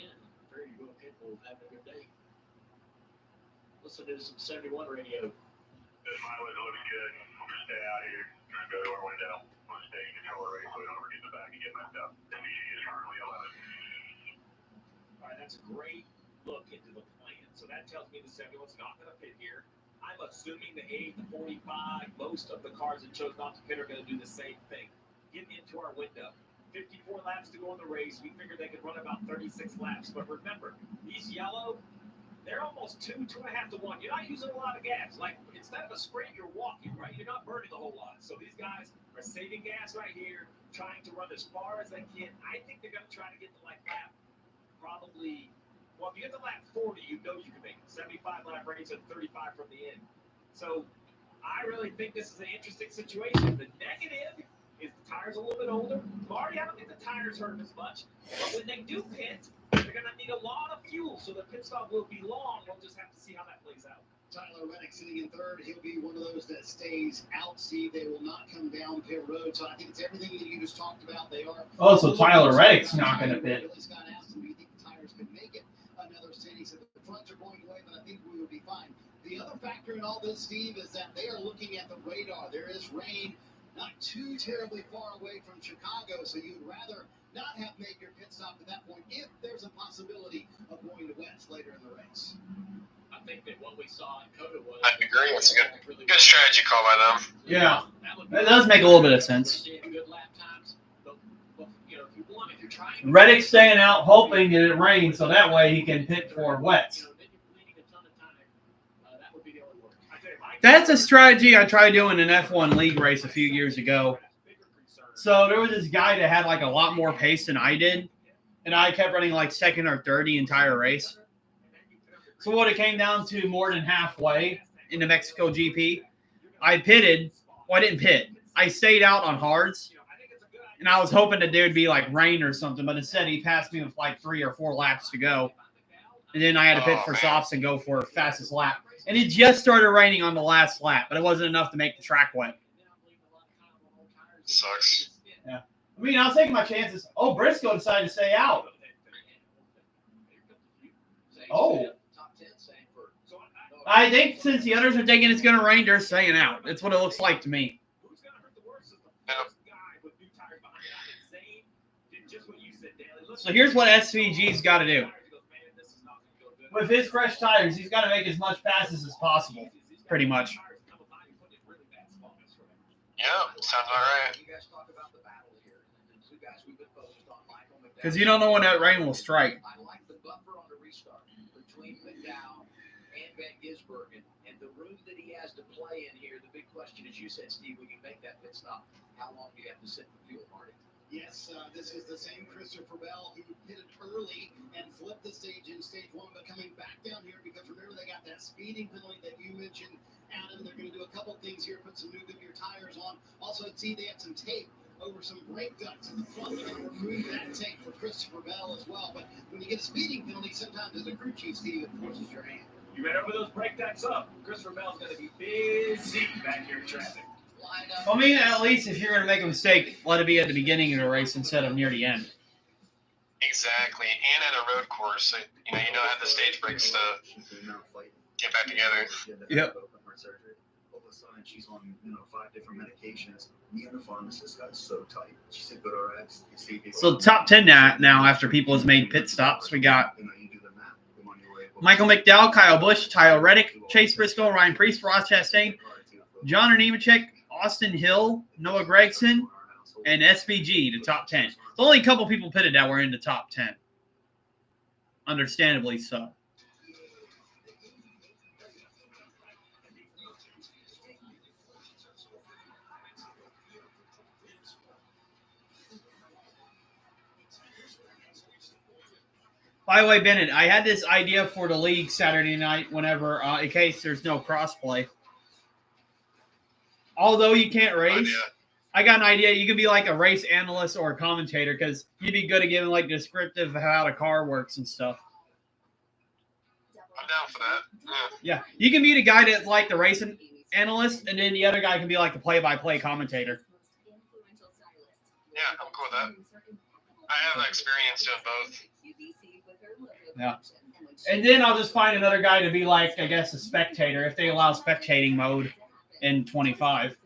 Very well capable of having a good day. Listen to some 71 radio. This mileage looks good. We'll just stay out here. Try to go to our window. We'll stay in control of the race so we don't ever get in the back and get messed up. MVG is currently 11. All right, that's a great look into the plan. So that tells me the 71's not going to pit here. I'm assuming the 8, the 45, most of the cars that chose not to pit are going to do the same thing. Get into our window. 54 laps to go in the race. We figured they could run about 36 laps. But remember, these yellow, they're almost 2.5 to 1. You're not using a lot of gas. Like, instead of a sprint, you're walking, right? You're not burning a whole lot. So these guys are saving gas right here, trying to run as far as they can. I think they're going to try to get to, like, lap probably Well, if you get to lap 40, you know you can make it. 75 lap race and 35 from the end. So I really think this is an interesting situation. The negative is the tires a little bit older. Marty, I don't think the tires hurt as much. But when they do pit, they're going to need a lot of fuel. So the pit stop will be long. We'll just have to see how that plays out. Tyler Reddick sitting in third. He'll be one of those that stays out. Steve, they will not come down pit road. So I think it's everything that you just talked about. They are. Oh, so Tyler Reddick's not going to pit. Scott asked him, do you think the tires could make it another stint? He said the fronts are going away, but I think we will be fine. The other factor in all this, Steve, is that they are looking at the radar. There is rain not too terribly far away from Chicago, so you'd rather not have made your pit stop at that point if there's a possibility of going to West later in the race. I think that what we saw in COTA was. I agree. It's a good strategy call by them. Yeah, that does make a little bit of sense. Reddick's staying out, hoping that it rains, so that way he can pit for wets. That's a strategy I tried doing in an F1 league race a few years ago. So there was this guy that had like a lot more pace than I did, and I kept running like second or third the entire race. So what it came down to more than halfway in the Mexico GP, I pitted. Well, I didn't pit. I stayed out on hards, and I was hoping that there would be like rain or something, but instead he passed me with like 3 or 4 laps to go. And then I had to pit for softs and go for fastest lap. And it just started raining on the last lap, but it wasn't enough to make the track wet. Sucks. Yeah. I mean, I was taking my chances. Oh, Briscoe decided to stay out. Oh. I think since the others are thinking it's going to rain, they're staying out. That's what it looks like to me. So here's what SVG's got to do. With his fresh tires, he's got to make as much passes as possible, pretty much. Yeah, sounds all right. Because you don't know when that rain will strike. I like the buffer on the restart between McDowell and Van Gisbergen and the room that he has to play in here. The big question, as you said, Steve, when you make that pit stop, how long do you have to sit for fuel, Marty? Yes, this is the same Christopher Bell who pitted early and flipped the stage in stage 1, but coming back down here because remember they got that speeding penalty that you mentioned, Adam. They're going to do a couple things here, put some new Goodyear tires on. Also, see they had some tape over some brake ducts in the front. They're going to remove that tape for Christopher Bell as well. But when you get a speeding penalty, sometimes as a crew chief, Steve, it forces your hand. You ran over those brake ducts up. Christopher Bell's going to be busy back here in traffic. I mean, at least if you're going to make a mistake, let it be at the beginning of the race instead of near the end. Exactly, and at a road course, so, you know how the stage breaks to get back together. Yep. All of a sudden, she's on 5 different medications. Me and the pharmacist got so tight. She said, "Go to RX." So top 10 now after people has made pit stops, we got Michael McDowell, Kyle Busch, Tyler Reddick, Chase Briscoe, Ryan Preece, Ross Chastain, John Nemechek, Austin Hill, Noah Gragson, and SVG, the top 10. There's only a couple people pitted that were in the top 10. Understandably so. By the way, Bennett, I had this idea for the league Saturday night whenever, in case there's no crossplay. Although you can't race, I got an idea. You could be like a race analyst or a commentator because you'd be good at giving like descriptive of how the car works and stuff. I'm down for that. Yeah. You can be the guy that's like the race analyst, and then the other guy can be like the play-by-play commentator. Yeah, I'm cool with that. I have experience doing both. Yeah. And then I'll just find another guy to be like, I guess, a spectator if they allow spectating mode in 25.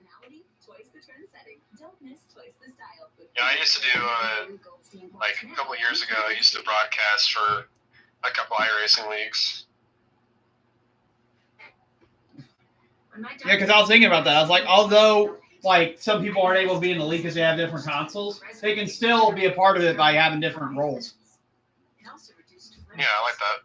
Yeah, I used to do, like a couple of years ago, I used to broadcast for a couple iRacing leagues. Yeah, because I was thinking about that. I was like, although, like, some people aren't able to be in the league because they have different consoles, they can still be a part of it by having different roles. Yeah, I like that.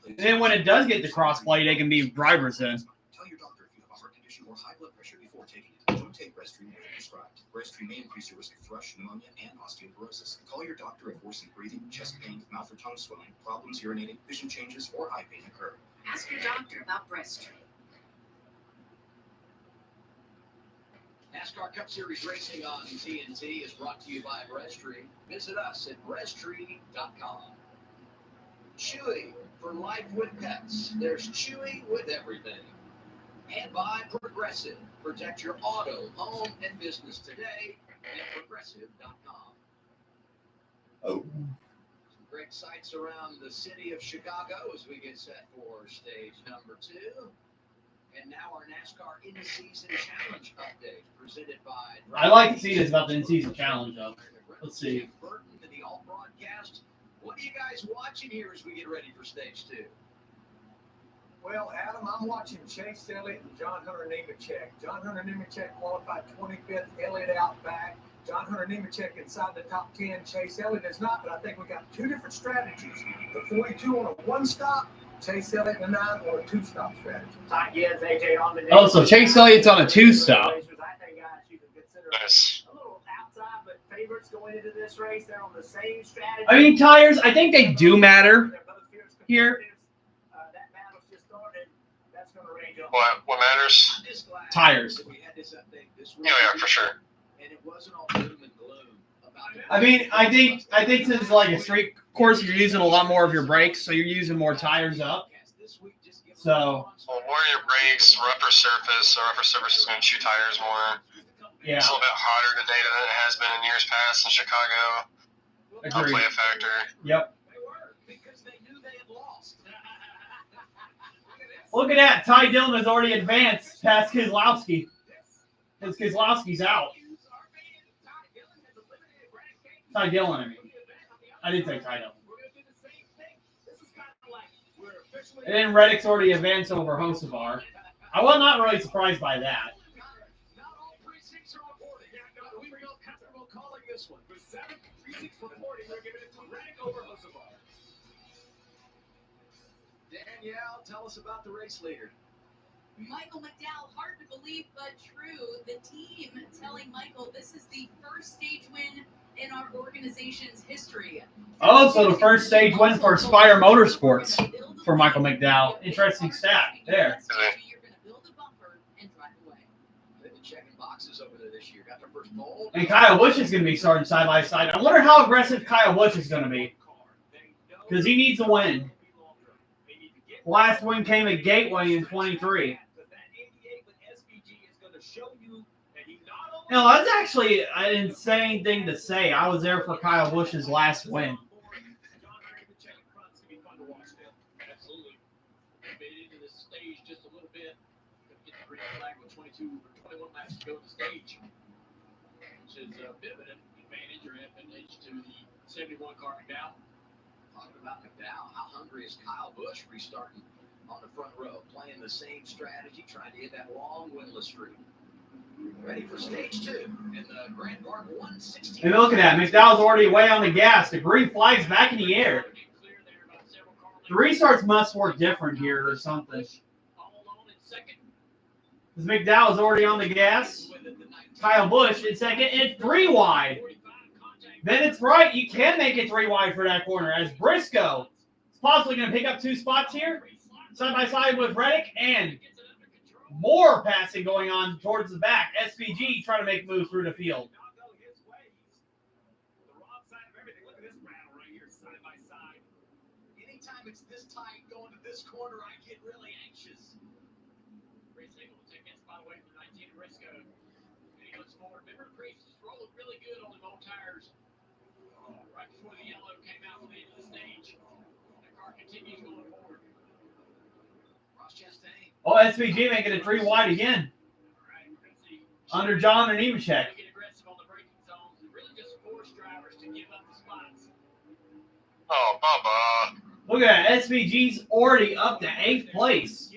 And then when it does get to crossplay, they can be drivers then. Tell your doctor if you have a heart condition or high blood pressure before taking it. Don't take Restream if prescribed. Breastfeed may increase your risk of thrush, pneumonia, and osteoporosis. Call your doctor if worsening breathing, chest pain, mouth or tongue swelling, problems urinating, vision changes, or eye pain occur. Ask your doctor about breastfeeding. NASCAR Cup Series racing on TNT is brought to you by Breasttree. Visit us at breasttree.com. Chewy, for life with pets. There's Chewy with everything. And by Progressive. Protect your auto, home, and business today at progressive.com. Oh. Some great sights around the city of Chicago as we get set for stage number 2. And now our NASCAR in-season challenge update presented by... I like to see this about the in-season challenge, though. Let's see. Burton to the All Broadcast. What are you guys watching here as we get ready for stage 2? Well, Adam, I'm watching Chase Elliott and John Hunter Nemechek. John Hunter Nemechek qualified 25th, Elliott out back. John Hunter Nemechek inside the top 10. Chase Elliott is not, but I think we got two different strategies. The 42 on a one-stop, Chase Elliott and 9 on a two-stop strategy. AJ on the Oh, so Chase Elliott's on a two-stop. Nice. A little outside, but favorites going into this race. They're on the same strategy. I mean, tires, I think they do matter here. That battle's just started. That's going to range up. What matters? Tires. Yeah, for sure. And it wasn't all doom and gloom about it. I mean, I think since it's like a street course, you're using a lot more of your brakes, so you're using more tires up. So. Well, more of your brakes, rougher surface. So rougher surface is going to chew tires more. Yeah. It's a little bit hotter today than it has been in years past in Chicago. That'll play a factor. Yep. Look at that. Ty Dillon has already advanced past Keselowski. Because Keselowski's out. Ty Dillon, I mean. I didn't say Ty Dillon. And then Reddick's already advanced over Hocevar. I was not really surprised by that. Danielle, tell us about the race leader. Michael McDowell, hard to believe, but true. The team telling Michael this is the first stage win in our organization's history. Oh, so the first stage win for Spire Motorsports for Michael McDowell. Interesting stat there. You're going to build a bumper and drive away. They've been checking boxes over there this year. Got their first pole. And Kyle Busch is going to be starting side by side. I wonder how aggressive Kyle Busch is going to be. Because he needs a win. Last win came at Gateway in 23. No, that's actually an insane thing to say. I was there for Kyle Busch's last win. Absolutely. Made into this stage just a little bit. Gonna get the green flag with 22 or 21 laps to go to the stage, which is a bit of an advantage or advantage to the 71 car McDowell. Talking about McDowell, how hungry is Kyle Busch restarting on the front row, playing the same strategy, trying to hit that long winless streak. Ready for stage 2 in the Grand Park 160. And look at that. McDowell's already way on the gas. The green flag's back in the air. The restarts must work different here or something. Because McDowell's already on the gas. Kyle Busch in second and 3 wide. Then it's right. You can make it 3 wide for that corner as Briscoe is possibly going to pick up 2 spots here. Side by side with Reddick and more passing going on towards the back. SPG trying to make moves through the field. Anytime it's this tight going to this corner, I get really anxious. Race able to take that spot away from 19 Briscoe. And he looks forward. Remember, Priest is rolling really good on the old tires. Right before the yellow came out from the end of the stage. The car continues going forward. Oh, SPG making it 3 wide again. Under John and Nemechek. Oh, Bubba. Look at that. SPG's already up to 8th place.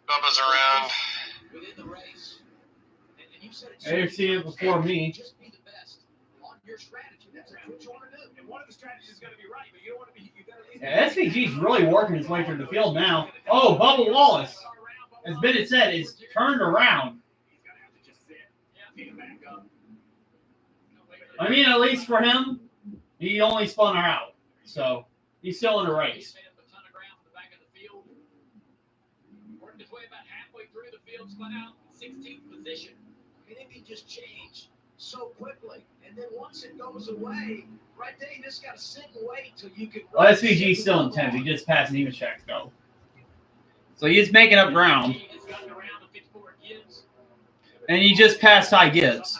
Bubba's around. Within the race. And you said They've seen it before me. Just be the best on your strategy. That's what you want to do. And one of the strategies is going to be right, but you don't want to be. You got to leave. Yeah, SVG's really working his way through the field now. Oh, Bubba Wallace, as Bennett said, is turned around. He's going to have to just sit, pick back up. I mean, at least for him, he only spun her out. So he's still in a race. Worked his way about halfway through the field, spun out 16th position. I mean, it can just change so quickly. And then once it goes away, right there, you just got to sit and wait till you can. Well, SVG's still in 10th. He just passed Nemechek, though. So he's making up ground. And he just passed Ty Gibbs.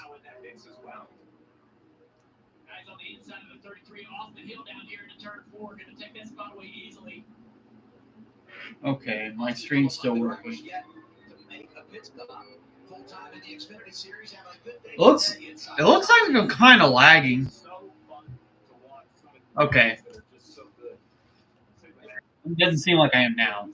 Guys on the inside of the 33 off the hill down here into turn 4, going to take that spot away easily. Okay, my stream's still working. It looks like I'm kind of lagging. Okay. It doesn't seem like I am now.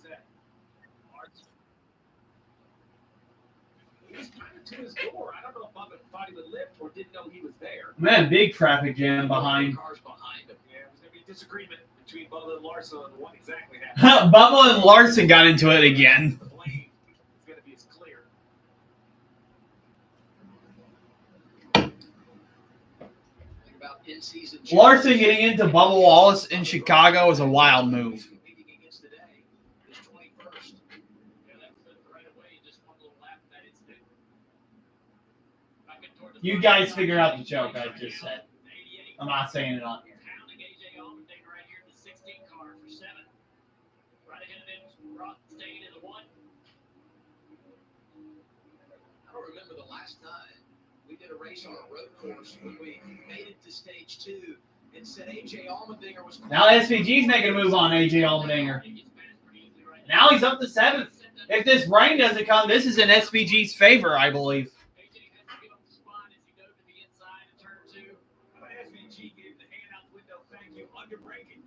He was kind of to his door. I don't know if Bubba thought he would lift or didn't know he was there. Man, big traffic jam behind. Cars behind him. Yeah, it was going to be a disagreement between Bubba and Larson on what exactly happened. Bubba and Larson got into it again. The blame is going to be as clear. Larson getting into Bubba Wallace in Chicago is a wild move. You guys figure out the joke I just said. I'm not saying it on here. I don't remember the last time we did a race on a road course when we made it to stage 2 and said AJ Allmendinger was. Now SVG's making a move on AJ Allmendinger. Now he's up to 7th. If this rain doesn't come, this is in SVG's favor, I believe. SVG gave the hand out the window, thank you, under braking.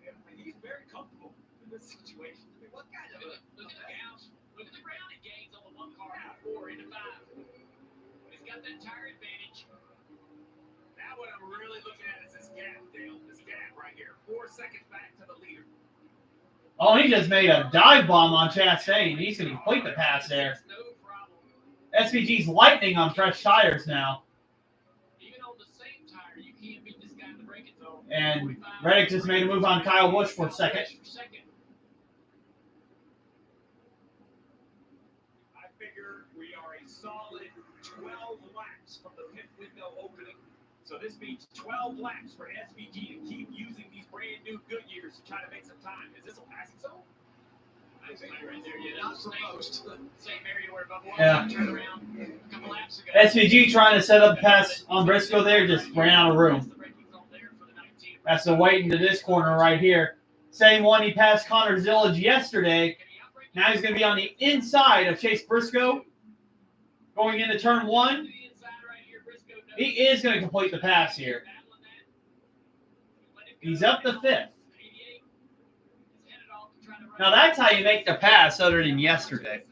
And he's very comfortable in this situation. I mean, what kind of look at the gouge. Look at the ground it gains on the 1 car out of 4 into 5. He's got that tire advantage. Now what I'm really looking at is this gap, Dale. This gap right here. 4 seconds back to the leader. Oh, he just made a dive bomb on Chastain. He's going to complete the pass there. SVG's lightning on fresh tires now. And Reddick just made a move on Kyle Busch for 2nd. I figure we are a solid 12 laps from the pit window opening. So this means 12 laps for SVG to keep using these brand new Goodyears to try to make some time. Is this a passing zone? Right there, yeah, not supposed. Same area where Bubba Yeah. turned around a couple laps ago. SVG trying to set up pass on Briscoe there, just ran out of room. That's the wait into this corner right here. Same one he passed Connor Zillage yesterday. Now he's going to be on the inside of Chase Briscoe. Going into turn 1. He is going to complete the pass here. He's up to 5th. Now that's how you make the pass other than yesterday.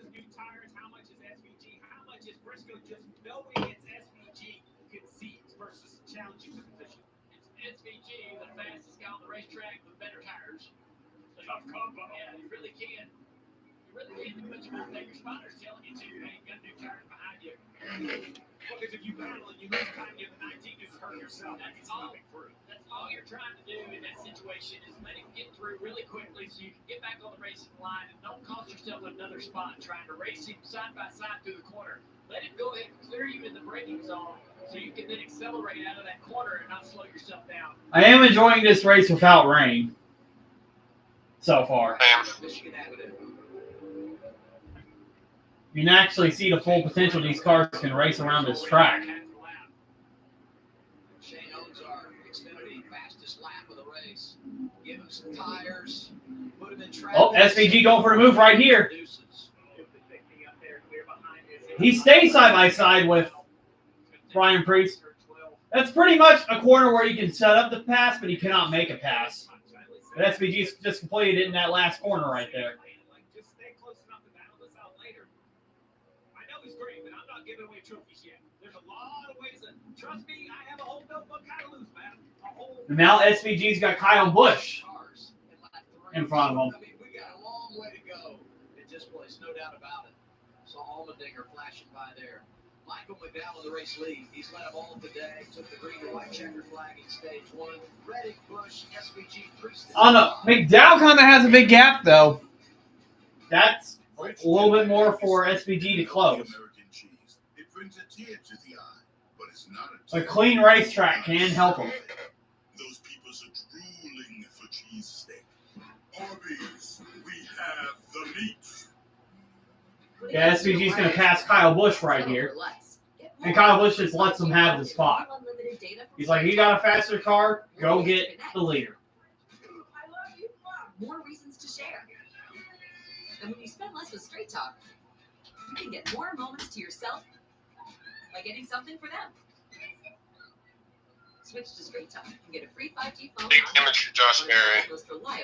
How much is Briscoe just knowing it's SVG concedes versus challenging the position? It's SVG, the fastest guy on the racetrack with better tires. Tough combo. Yeah, you really can. You really can't do much about that. Your spotter's telling you to. Hey, you got new tires behind you. Well, because if you battle and you lose time, you have the 19, you just hurt yourself. That's all you're trying to do in that situation is let him get through really quickly so you can get back on the racing line and don't cost yourself another spot trying to race him side by side through the corner. Let him go ahead and clear you in the braking zone so you can then accelerate out of that corner and not slow yourself down. I am enjoying this race without rain so far. You can actually see the full potential these cars can race around this track. Shane owns our Xfinity fastest lap of the race. Give him some tires. Put him in traffic. Oh, SVG going for a move right here. He stays side by side with Brian Priest. That's pretty much a corner where you can set up the pass, but he cannot make a pass. But SVG just completed it in that last corner right there. Just stay close enough to battle this out later. I know he's great, but I'm not giving away trophies yet. There's a lot of ways that, trust me, I have a whole notebook how to lose, man. And now SVG's got Kyle Busch in front of him. I mean, we got a long way to go at this place, no doubt about it. Saw Allmendinger flashing by there. Michael McDowell in the race lead. He's led them all today. Took the green and white checker flag in stage one. Reddick, Busch, SVG, Priest. Oh no, McDowell kind of has a big gap though. That's a little bit more for SVG to close. It brings a tear to the eye, but it's not a A clean racetrack can help him. Those peoples are drooling for cheesesteak. Arby's, we have the meat. Yeah, SVG's going to pass Kyle Busch right here. And Kyle Busch just lets him have the spot. He's like, you got a faster car, go get the leader. More reasons to share. And when you spend less with Straight Talk, you can get more moments to yourself by getting something for them. Switch to Straight Talk and get a free 5G phone. Big damage for Josh Berry.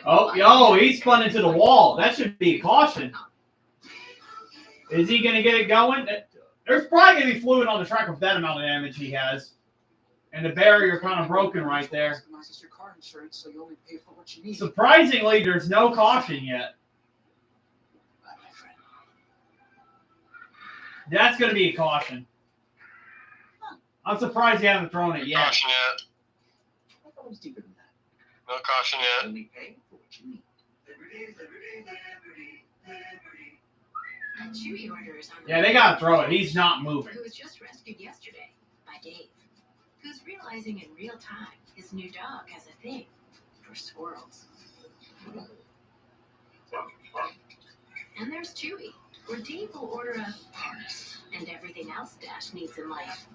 Oh, yo, he spun into the wall. That should be a caution. Is he going to get it going? There's probably going to be fluid on the track with that amount of damage he has. And the barrier kind of broken right there. Surprisingly, there's no caution yet. That's going to be a caution. I'm surprised he hasn't thrown it yet. Caution yet. No caution yet. Chewy orders on Yeah, they got to throw it. He's not moving. Who was just rescued yesterday by Dave, who's realizing in real time his new dog has a thing for squirrels. And there's Chewy, where Dave will order a parts and everything else Dash needs in life.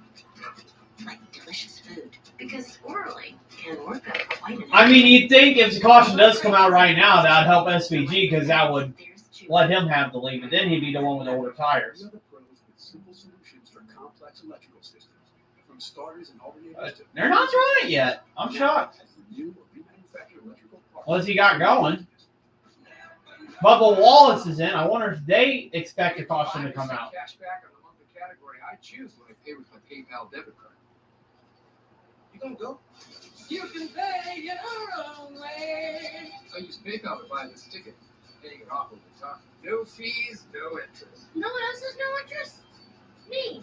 Like delicious food, because squirreling can work up quite an I mean, you'd think if the caution does come out right now, that would help SVG because that would let him have the lead, but then he'd be the one with older tires. Simple solutions for complex electrical systems, from starters and alternators to They're not throwing it yet. I'm shocked. What's he got going? Bubba Wallace is in. I wonder if they expect a caution to come out. Cash back on the monthly category I choose when I pay with my PayPal debit card. You gonna go? You can pay your own way. I use PayPal to buy this ticket, paying it off over time. No fees, no interest. No one else has no interest? Me.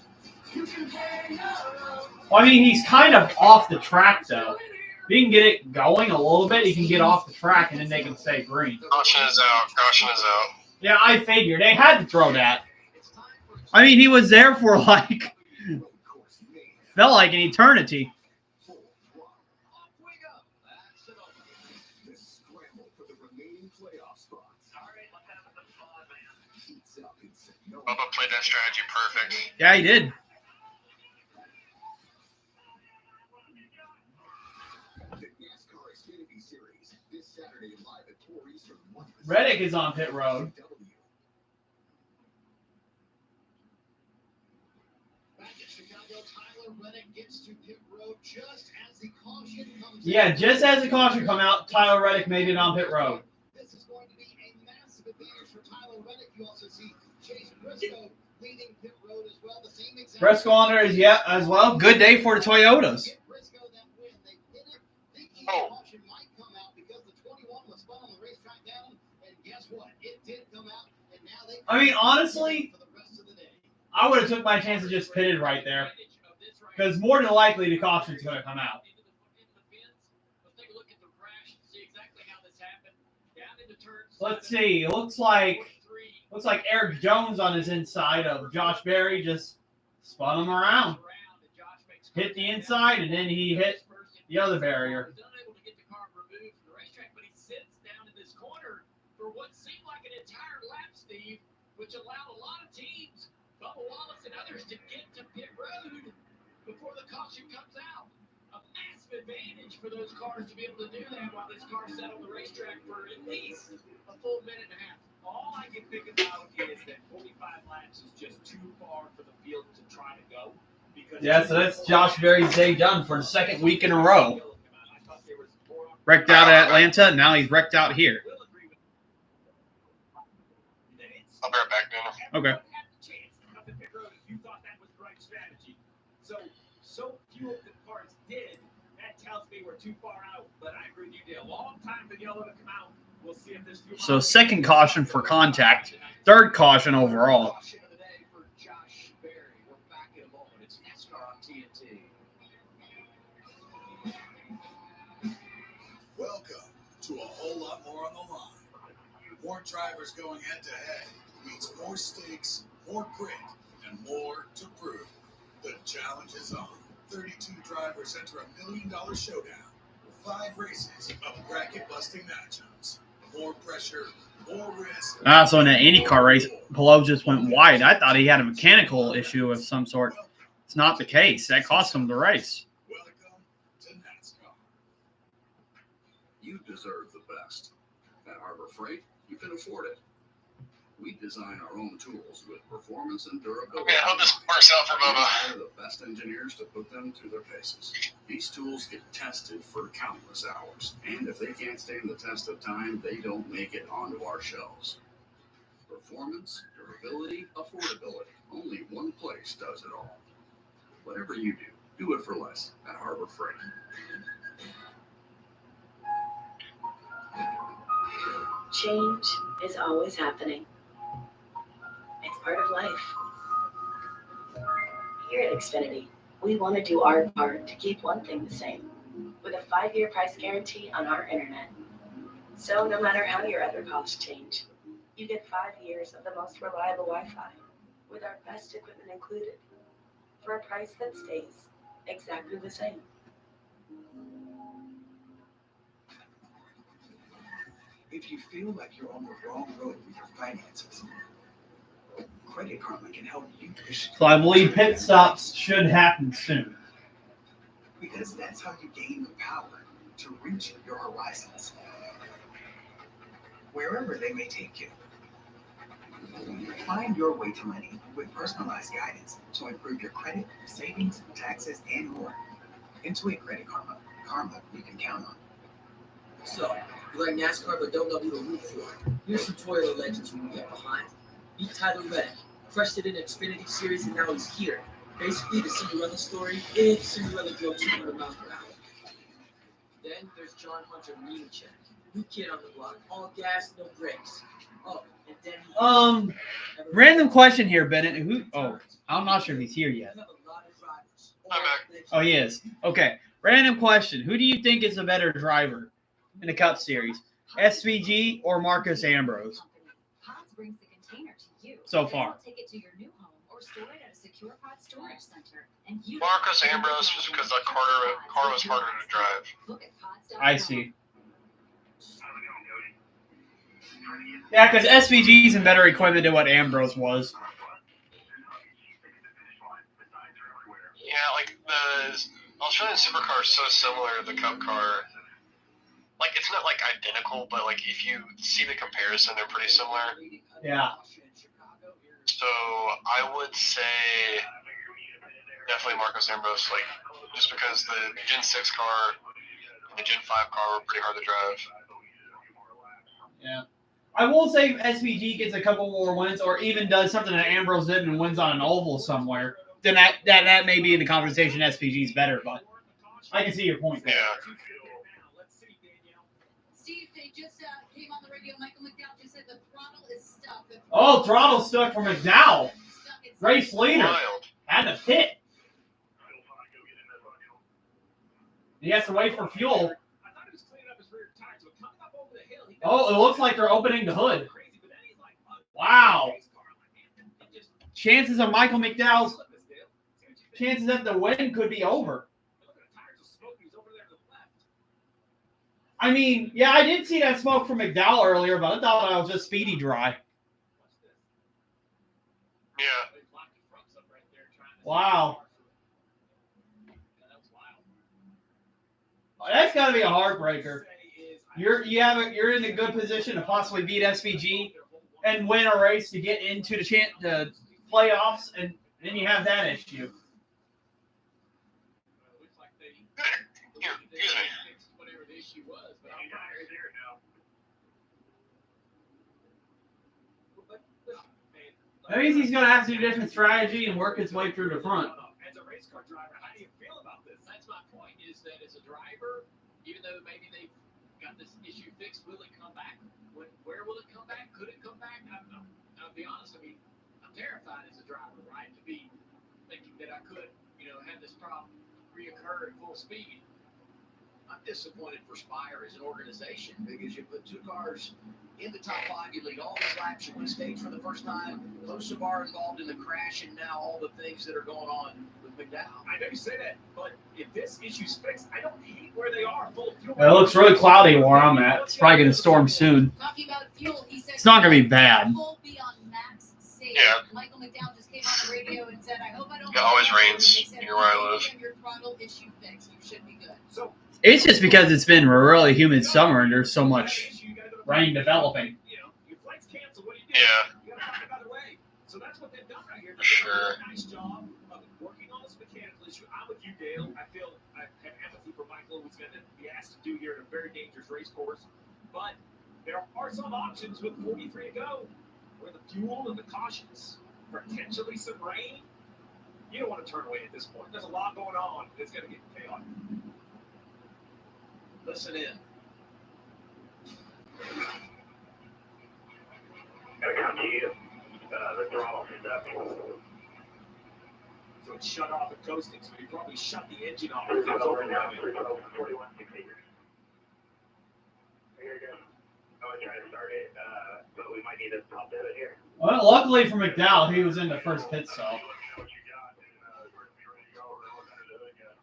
You can pay your own. Well, I mean, he's kind of off the track, though. If he can get it going a little bit, he can get off the track, and then they can stay green. Caution is out. Caution is out. Yeah, I figured. They had to throw that. I mean, he was there for, like, felt like an eternity. Bubba played that strategy perfect. Yeah, he did. Reddick is on pit road. Yeah, just as the caution come out, Tyler Reddick made it on pit road. This is going to be a massive advantage for Tyler Reddick. You also see Chase Briscoe leading pit road as well. The same exact Briscoe on there as well. Good day for the Toyotas. Oh. I mean, honestly, I would have took my chance and just pitted right there. Because more than likely the caution's going to come out. Let's see. It looks like Eric Jones on his inside of Josh Berry just spun him around. Hit the inside, and then he hit the other barrier. For what seemed like an entire lap, Steve, which allowed a lot of teams, Bubba Wallace and others, to get to pit road before the caution comes out. A massive advantage for those cars to be able to do that while this car sat on the racetrack for at least a full minute and a half. All I can think about is that 45 laps is just too far for the field to try to go. Yeah, so that's Josh Berry's day done for the second week in a row. Wrecked out at Atlanta, and now he's wrecked out here. I'll be right back, Dana. Okay. So few of the parts did. That tells me we're too far out. But I agree with you, Dale. Long time for yellow to come out. We'll see if there's So second caution for contact, third caution overall. Caution of the day for Josh Berry. We're back in a moment. It's NASCAR on TNT. Welcome to a whole lot more on the line. More drivers going head to head means more stakes, more grit, and more to prove. The challenge is on. 32 drivers enter $1 million showdown. 5 races of bracket-busting matchups. More pressure, more risk. So in an IndyCar race, Palou just went wide. I thought he had a mechanical issue of some sort. It's not the case. That cost him the race. Welcome to NASCAR. You deserve the best. At Harbor Freight, you can afford it. We design our own tools with performance and durability. Okay, I hope this works out for We Bubba. hire the best engineers to put them through their paces. These tools get tested for countless hours, and if they can't stand the test of time, they don't make it onto our shelves. Performance, durability, affordability. Only one place does it all. Whatever you do it for less at Harbor Freight. Change is always happening. It's part of life. Here at Xfinity, we want to do our part to keep one thing the same, with a 5-year price guarantee on our internet. So no matter how your other costs change, you get 5 years of the most reliable Wi-Fi, with our best equipment included, for a price that stays exactly the same. If you feel like you're on the wrong road with your finances, Credit Karma can help you push. So I believe pit stops should happen soon. Because that's how you gain the power to reach your horizons, wherever they may take you. Find your way to money with personalized guidance to improve your credit, savings, taxes, and more. Intuit Credit Karma. Karma you can count on. So, you like NASCAR but don't know who to root for? Here's some Toyota legends you can get behind. Meet Tyler Reddick, crushed it in Xfinity Series and now he's here. Basically the Cinderella story if Cinderella drove 200 miles per hour. Then there's John Hunter Nemechek, new kid on the block, all gas, no brakes. Oh, and then Random question here, Bennett. I'm not sure if he's here yet. I'm back. Oh, he is. Okay. Random question. Who do you think is a better driver in the Cup Series? SVG or Marcus Ambrose? Pods brings the container to you. So Then far. we'll take it to your new home or store it at a secure pod storage center. And you Marcus Ambrose, just because that car was harder to drive. Look at pods.com. I see. Yeah, because SVG is in better equipment than what Ambrose was. Yeah, like the Australian Supercar is so similar to the Cup car. Like, it's not like identical, but like if you see the comparison, they're pretty similar. Yeah. So I would say definitely Marcus Ambrose, like just because the Gen 6 car and the Gen 5 car were pretty hard to drive. Yeah. I will say if SVG gets a couple more wins or even does something that Ambrose did and wins on an oval somewhere, then that may be in the conversation SVG's better, but I can see your point there. Yeah. Steve, they just came on the radio. Michael McDowell just said the throttle is stuck. Oh, throttle stuck for McDowell. Race leader. Wild. Had to pit. He has to wait for fuel. Oh, it looks like they're opening the hood. Wow. Chances of Michael McDowell's chances that the win could be over. I mean, yeah, I did see that smoke from McDowell earlier, but I thought I was just speedy dry. Yeah. Wow. That's got to be a heartbreaker. You're in a good position to possibly beat SVG and win a race to get into the playoffs, and then you have that issue. Here, excuse me. That means he's going to have to do a different strategy and work his way through the front. race car driver. How do you feel about this? That's my point, is that as a driver, even though maybe they've got this issue fixed, will it come back? Where will it come back? Could it come back? I'll be honest, I mean, I'm terrified as a driver, right, to be thinking that I could, have this problem reoccur at full speed. I'm disappointed for Spire as an organization because you put 2 cars in the top 5, you lead all these laps, you win stage for the first time, Losabar involved in the crash, and now all the things that are going on with McDowell. I know you say that, but if this issue's fixed, I don't hate where they are. Full of fuel. It looks really cloudy where I'm at. It's probably going to storm soon. Talking about fuel, he said It's not going to be bad. be on max safe. Yeah. Michael McDowell just came on the radio and said, I hope I don't It always rains near where I live. Your throttle issue fixed. You should be good. So It's just because it's been a really humid summer and there's so much rain developing. your flight's canceled. What do you do? Yeah. You gotta find another way. So that's what they've done right here. For sure. They've done a nice job of working on this mechanical issue. I'm with you, Dale. I feel I have empathy for Michael, who's going to be asked to do here at a very dangerous race course. But there are some options with 43 to go, where the fuel and the cautions, potentially some rain. You don't want to turn away at this point. There's a lot going on. It's going to get chaotic. Listen in. Gotta come to you. The throttle stuck. So it's shut off and coasting, so you probably shut the engine off. It's It's over over now. now. 4160. Here you go. I was trying to start it, but we might need to pop it here. Well, luckily for McDowell, he was in the first pit stop. What you got, and we're ready to go. We're looking at it again.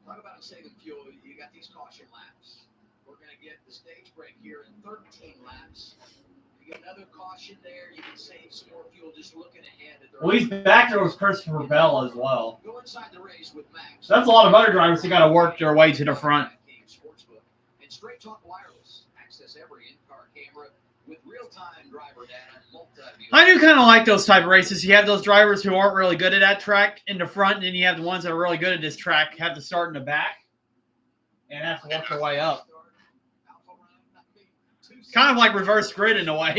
Talk about saving fuel. You got these caution laps. We're going to get the stage break here in 13 laps. You get another caution there. You can save some more fuel just looking ahead. At the Well, he's back there with Christopher Bell as well. Go inside the race with Max. So that's a lot of other drivers that got to work their way to the front. Sportsbook and Straight Talk Wireless. Access every in-car camera with real-time driver data and multi-view. I do kind of like those type of races. You have those drivers who aren't really good at that track in the front, and then you have the ones that are really good at this track have to start in the back and have to work their way up. Kind of like reverse grid in a way. Yeah,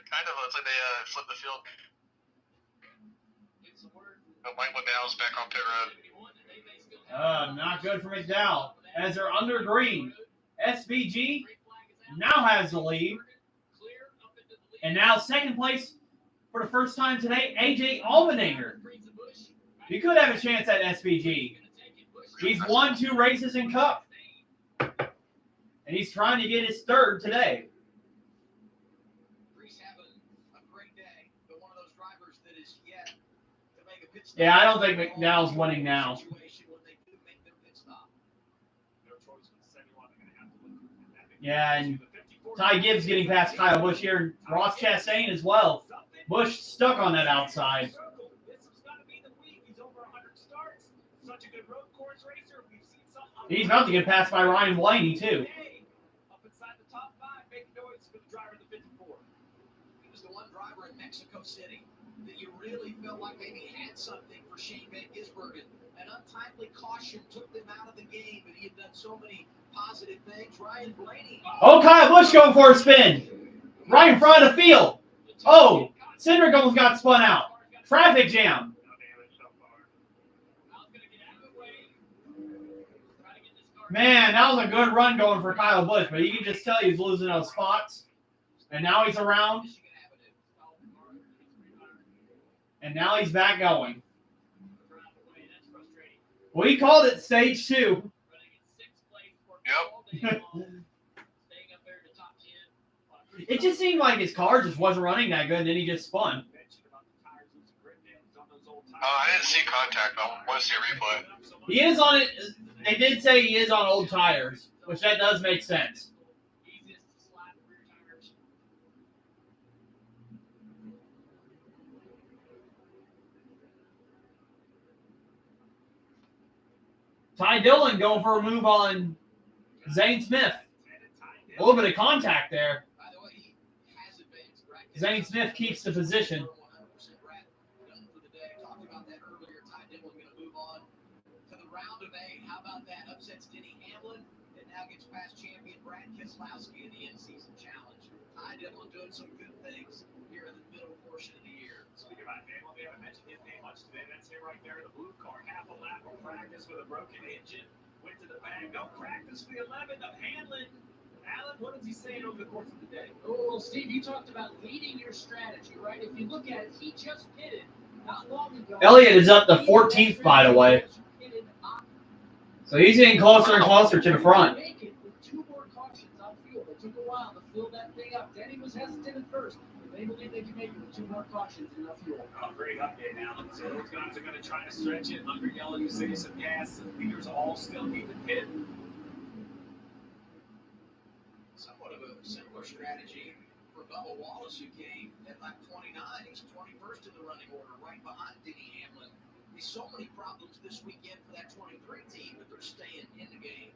kind of. It's like they flip the field. Oh, Mike McDowell's back on pit road. Not good for McDowell. As they're under green, SBG now has the lead. And now second place for the first time today, AJ Allmendinger. He could have a chance at SBG. He's won 2 races in Cup. And he's trying to get his third today. Yeah, I don't think McDowell's winning now. Yeah, and Ty Gibbs getting past Kyle Busch here, and Ross Chastain as well. Busch stuck on that outside. He's about to get passed by Ryan Blaney, too. Up inside the top 5, making noise for the driver of the 54. He was the one driver in Mexico City that you really felt like maybe had something for Shane Van Gisbergen. An untimely caution took them out of the game, but he had done so many positive things. Ryan Blaney. Oh, Kyle Busch going for a spin. Right in front of the field. Oh, Cindric almost got spun out. Traffic jam. Man, that was a good run going for Kyle Busch, but you can just tell he's losing those spots. And now he's around. And now he's back going. Well, he called it stage 2. Yep. It just seemed like his car just wasn't running that good, and then he just spun. I didn't see contact, but I want to see a replay. He is on it. They did say he is on old tires, which that does make sense. Ty Dillon going for a move on Zane Smith. A little bit of contact there. Zane Smith keeps the position. now gets past champion Brad Keselowski in the in-season challenge. Heidel doing some good things here in the middle portion of the year. Speaking about Hamlin, we haven't mentioned his name much today. That's him right there in the blue car. Half a lap of practice with a broken engine. Went to the bag. No practice for the 11th of Hamlin. Alan, what is he saying over the course of the day? Oh, well, Steve, you talked about leading your strategy, right? If you look at it, he just pitted not long ago. Elliott is up to 14th, by the way. So he's getting closer and closer to the front. Make it with 2 more cautions on field. It took a while to fill that thing up. Denny was hesitant at first. They believe they can make it with 2 more cautions and enough fuel. Oh, great update, Alan. So those guys are going to try to stretch it. Under yellow, you save some gas. The leaders all still need to pit. Somewhat of a similar strategy for Bubba Wallace, who came at lap 29. He's 21st in the running order, right behind Denny Hamlin. There's so many problems this weekend for that 23 team, but they're staying in the game.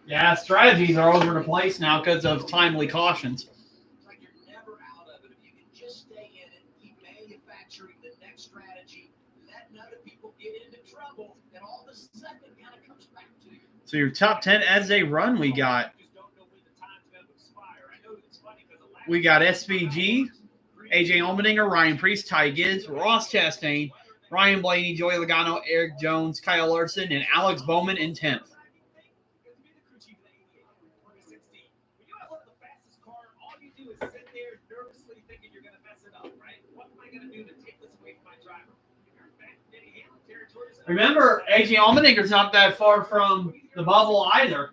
Yeah, strategies are all over the place now because of timely cautions. It's like you're never out of it. If you can just stay in it, keep manufacturing the next strategy, letting other people get into trouble, and all of a sudden it kind of comes back to you. So your top 10 as they run, we got SVG, AJ Allmendinger, Ryan Preece, Ty Gibbs, Ross Chastain, Ryan Blaney, Joey Logano, Eric Jones, Kyle Larson, and Alex Bowman in 10th. Remember, AJ Allmendinger's not that far from the bubble either.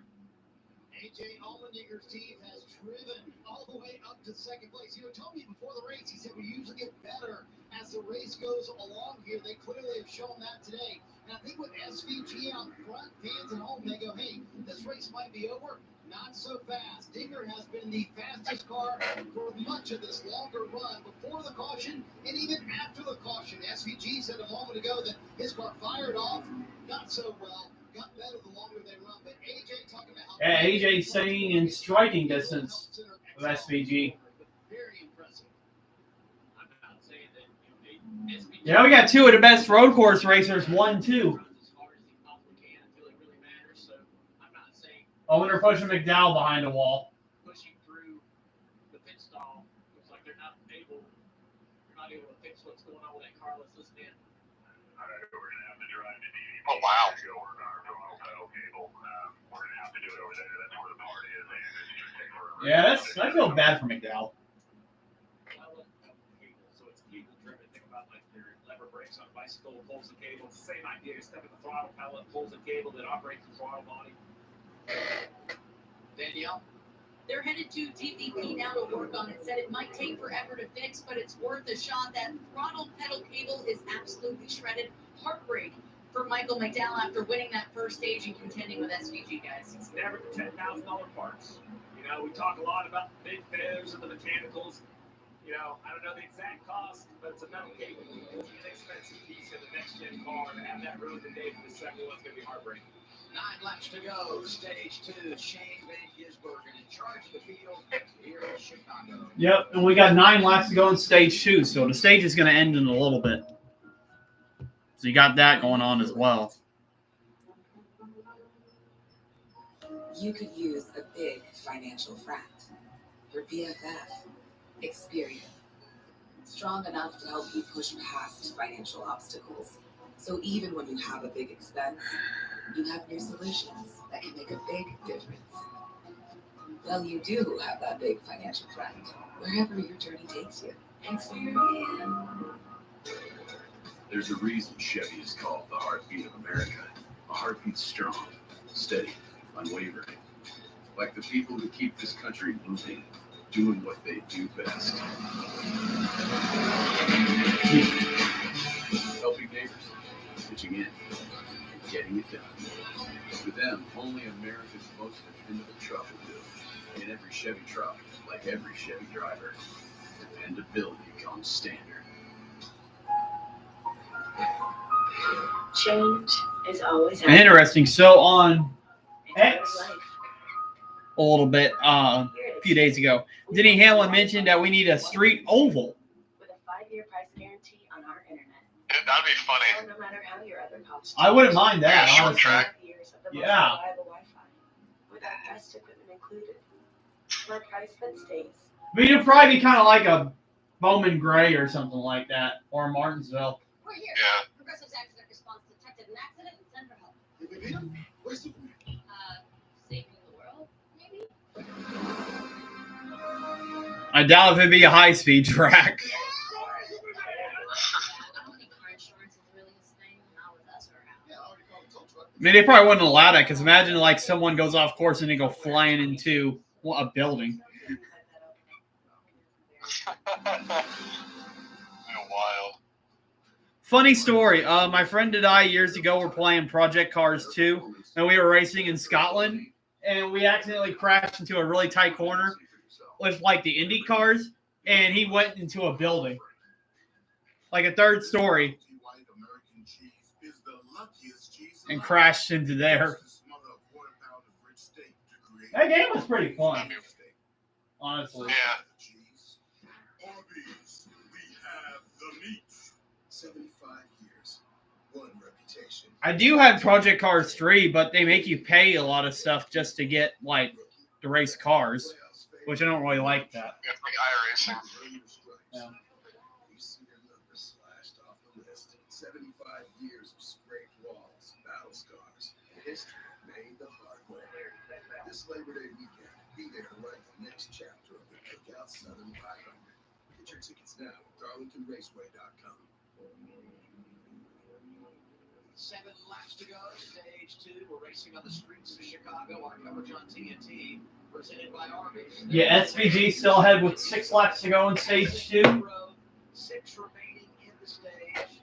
AJ Allmendinger's team has driven all the way up to second place. You told me before the race, he said we usually get better as the race goes along here. They clearly have shown that today. And I think with SVG out front, fans at home, they go, hey, this race might be over. Not so fast. Dinger has been the fastest car for much of this longer run before the caution and even after the caution. SVG said a moment ago that his car fired off, not so well, got better the longer they run. But AJ talking about how... Yeah, AJ staying in striking distance of SVG. Very impressive. I'm not saying that SVG. Yeah, we got 2 of the best road course racers, 1-2. Oh, and they're pushing McDowell behind the wall. Pushing through the pit stall. Looks like they're not able to fix what's going on with that car. Let's listen in. All right, we're going to have to drive to DD. Oh, wow. Go over our total pedal cable. We're going to have to do it over there. That's where the part is. And it's just going to take forever. Yeah, I feel bad for McDowell. So it's cable driven. Think about like your lever brakes on a bicycle, pulls the cable. It's the same idea. You're stepping the throttle pedal, pulls the cable that operates the throttle body. Danielle? They're headed to DVP now to work on it. Said it might take forever to fix, but it's worth a shot. That throttle pedal cable is absolutely shredded. Heartbreak for Michael McDowell after winning that first stage and contending with SVG, guys. It's never $10,000 parts. You know, we talk a lot about the big failures and the mechanicals. You know, I don't know the exact cost, but it's a metal cable. It's an expensive piece of the next-gen car. To have that ruined today for the second one's going to be heartbreaking. 9 laps to go. Stage 2. Shane Van Gisbergen in charge of the field here in Chicago. Yep, and we got 9 laps to go in stage 2, so the stage is going to end in a little bit. So you got that going on as well. You could use a big financial friend. Your BFF. Experience. Strong enough to help you push past financial obstacles. So even when you have a big expense, you have new solutions that can make a big difference. Well, you do have that big financial friend, wherever your journey takes you. Experience. There's a reason Chevy is called the heartbeat of America. A heartbeat strong, steady, unwavering. Like the people who keep this country moving, doing what they do best. Helping neighbors, pitching in, getting it done. For them, only America's most dependable truck will do. In every Chevy truck, like every Chevy driver, dependability comes standard. Change is always Interesting. So on X, a little bit, a few days ago, Denny Hamlin mentioned that we need a street oval. With a 5-year price guarantee on our internet. That'd be funny. No matter how your other costs. I wouldn't mind that, Short honestly. track. 5 years of the Yeah. reliable Wi-Fi without best equipment included. My price then stays. But you'd probably be kind of like a Bowman Gray or something like that, or Martinsville. We're here. Yeah. Progressive's accident response detected an accident and send for help. Where's Superman? Saving the world, maybe? I doubt if it'd be a high-speed track. I don't think car insurance is really his thing. Not with us around. Yeah, I already called the tow truck. I mean, they probably wouldn't allow that, because imagine, like, someone goes off course and they go flying into a building. Wild. Funny story. My friend and I, years ago, were playing Project Cars 2, and we were racing in Scotland, and we accidentally crashed into a really tight corner with, like, the Indy cars, and he went into a building. Like a third story. And crashed into there. That game was pretty fun. Honestly. Yeah. 75 years, one reputation. I do have Project Cars 3, but they make you pay a lot of stuff just to get, like, to race cars, which I don't really like that. It's like iRacing. Yeah. You see their numbers slashed off the list. 75 years of scraped walls, battle scars. History made the hard way. This Labor Day weekend, be there to write the next chapter of the Cookout Southern 500. Get your tickets now at DarlingtonRaceway.com. 7 laps to go, stage 2. We're racing on the streets of Chicago. Our coverage on TNT, presented by Arby's. Yeah, SVG still ahead with 6 laps to go in stage 2. 6 remaining in the stage.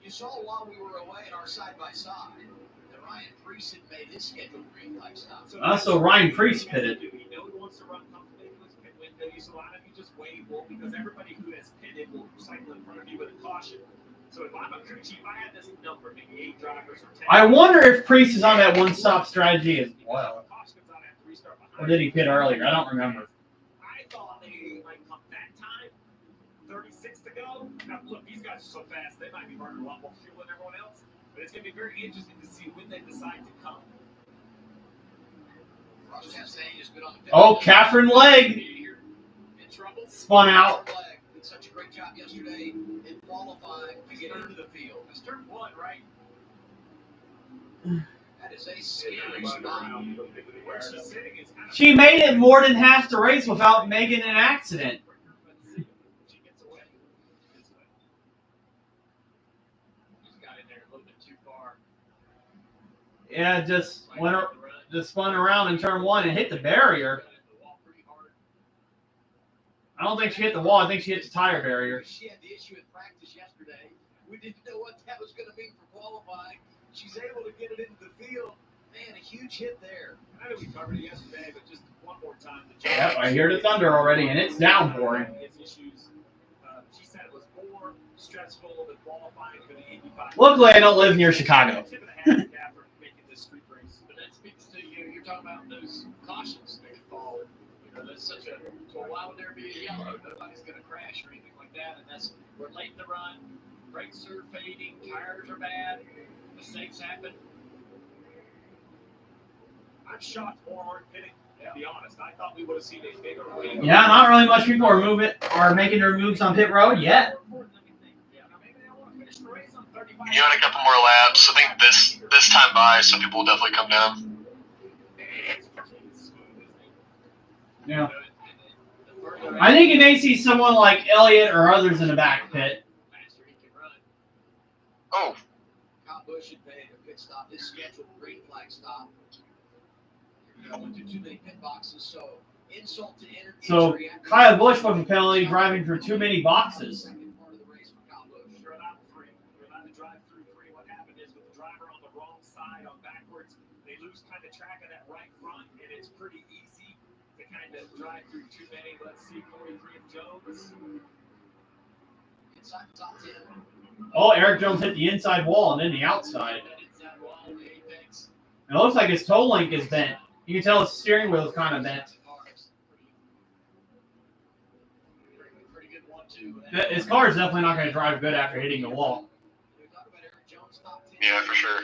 You saw while we were away at our side-by-side that Ryan Priest had made his scheduled green light stop. So Ryan Priest pitted. You know he wants to run comfortably into his pit window. So why don't you just wave? Well, because everybody who has pitted will cycle in front of you with a caution. So if I'm a crew chief, I had this number, maybe 8 drivers or 10. I wonder if Priest is on that one-stop strategy as well. Or did he pit earlier? I don't remember. I thought they might come that time. 36 to go. Now, look, these guys are so fast, they might be burning a lot more fuel than everyone else. But it's going to be very interesting to see when they decide to come. Oh, Catherine leg. Spun out. Did such a great job yesterday in qualifying to get into the field. That's turn 1, right? That is a scary spot. Where she's sitting is kind of... She made it more than half the race without making an accident. She gets away. She's got in there a little bit too far. Yeah, just spun around in turn 1 and hit the barrier. I don't think she hit the wall. I think she hit the tire barrier. She had the issue in practice yesterday. We didn't know what that was going to mean for qualifying. She's able to get it into the field. Man, a huge hit there. I know we covered it yesterday, but just one more time. Yep, I hear the thunder already, and it's downpouring. She said it was more stressful than qualifying for the Indy 500. Luckily, I don't live near Chicago. Tip of the hat for making this street race. But that speaks to you. You're talking about those cautions they fall. You know, that's such a. So why would there be a yellow? Nobody's going to crash or anything like that. And that's we're late in the run. Brakes are fading. Tires are bad. Mistakes happen. I'm shocked more aren't pitting. To be honest, I thought we would have seen a bigger wave. Yeah, not really much people are making their moves on pit road yet. You got a couple more laps. I think this time by, some people will definitely come down. Yeah. I think you may see someone like Elliott or others in the back pit. Oh. Kyle Busch had made a pit stop. This scheduled green flag stop. Went to too many pit boxes, so insult to injury. So Kyle Busch was a penalty driving through too many boxes. Second part of the race for Kyle Busch. You're allowed 3. You're allowed to drive through 3. What happened is with the driver on the wrong side on backwards, they lose kind of track of that right front, and it's pretty easy to kind of drive through too many. Let's see, 43 Jones. Inside the top 10. Oh, Eric Jones hit the inside wall and then the outside. It looks like his toe link is bent. You can tell his steering wheel is kind of bent. His car is definitely not going to drive good after hitting the wall. Yeah, for sure.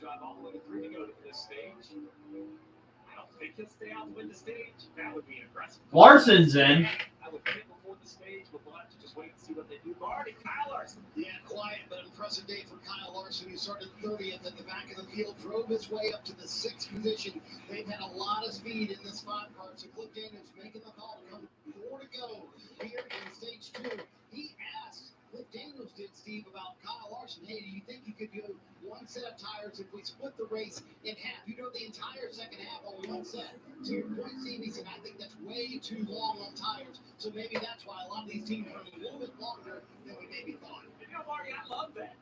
drive all the way to 3 to go to this stage. I don't think he'll stay out to win the stage. That would be impressive. Larson's in. I would pit before the stage, but we'll have to just wait and see what they do. Marty, Kyle Larson. Yeah, quiet but impressive day for Kyle Larson, who started 30th at the back of the field, drove his way up to the 6th position. They've had a lot of speed in this 5-car, so Cliff Daniels making the call to come 4 to go here in stage 2. He asked, Cliff Daniels did, Steve, about Kyle Larson, hey, do you think you could do one set of tires if we split the race in half? You know, the entire second half on one set. To your point, Steve, he said, I think that's way too long on tires, so maybe that's why a lot of these teams are running a little bit longer than we maybe thought. You know, Marty, I love that.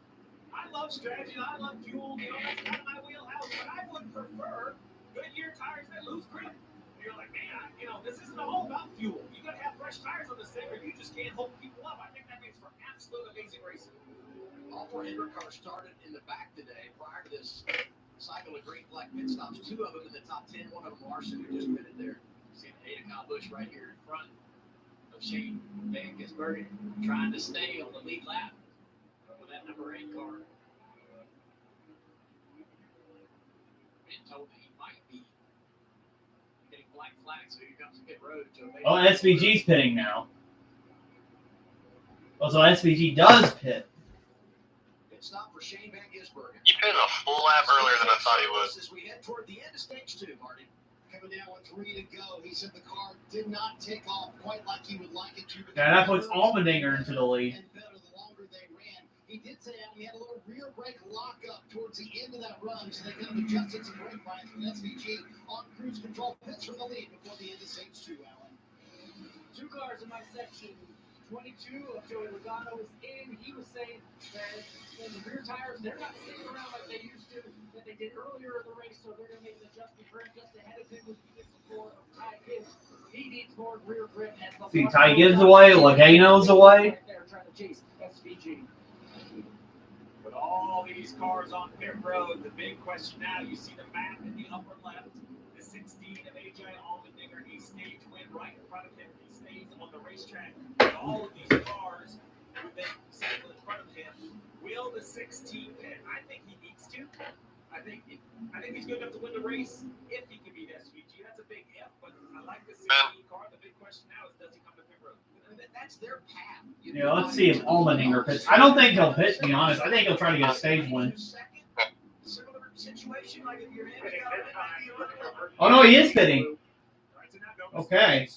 I love strategy. I love fuel. You know, that's kind of my wheelhouse. But I would prefer Goodyear tires that lose grip. You're like, man, you know, this isn't all about fuel. You got to have fresh tires on this thing, or you just can't hold people up. I think that makes for absolute amazing racing. All 4 Hendrick cars started in the back today prior to this cycle of green flag pit stops. 2 of them in the top 10, 1 of them Larson, who just pitted there. See Ada Kyle Busch right here in front of Shane Van Gisbergen, trying to stay on the lead lap with that number 8 car. Been told that he might be getting black flag, so here comes the pit road. Oh, SVG's pitting now. Oh, so SVG does pit. Pit stop for Shane Van Gisbergen. He pitted a full lap earlier than I thought he would. As we head toward the end of stage 2, Marty. Coming down with 3 to go. He said the car did not take off quite like he would like it to. Yeah, that puts Allmendinger into the lead. And better the longer they ran. He did say he had a little rear brake lockup towards the end of that run, so they kind of adjusted some brake lines with SVG on cruise control. Pits from the lead before the end of stage 2, Alan. 2 cars in my section. 22 of Joey Logano was in. He was saying that the rear tires, they're not sitting around like they used to, that they did earlier in the race, so they're going to make an adjustment for him. Just ahead of him was the 54 of Ty Gibbs. He needs more rear grip. See, Ty Gibbs away, Logano's away. They're trying to chase SVG. With all these cars on pit road, the big question now, you see the map in the upper left, the 16 of AJ Allmendinger, a stage win right in front of him. He stays on the racetrack. With all of these cars who've been cycling in front of him, will the 16 pit? I think he needs to. I think he's good enough to win the race if he can beat SVG. That's a big if, but I like the 16 car. The big question now is, does he come to pit road? That's their path. Yeah, let's see if Allmendinger pits. I don't think he'll pit, to be honest. I think he'll try to get a stage win. Similar situation, like if you're in Oh, no, he is pitting. Okay.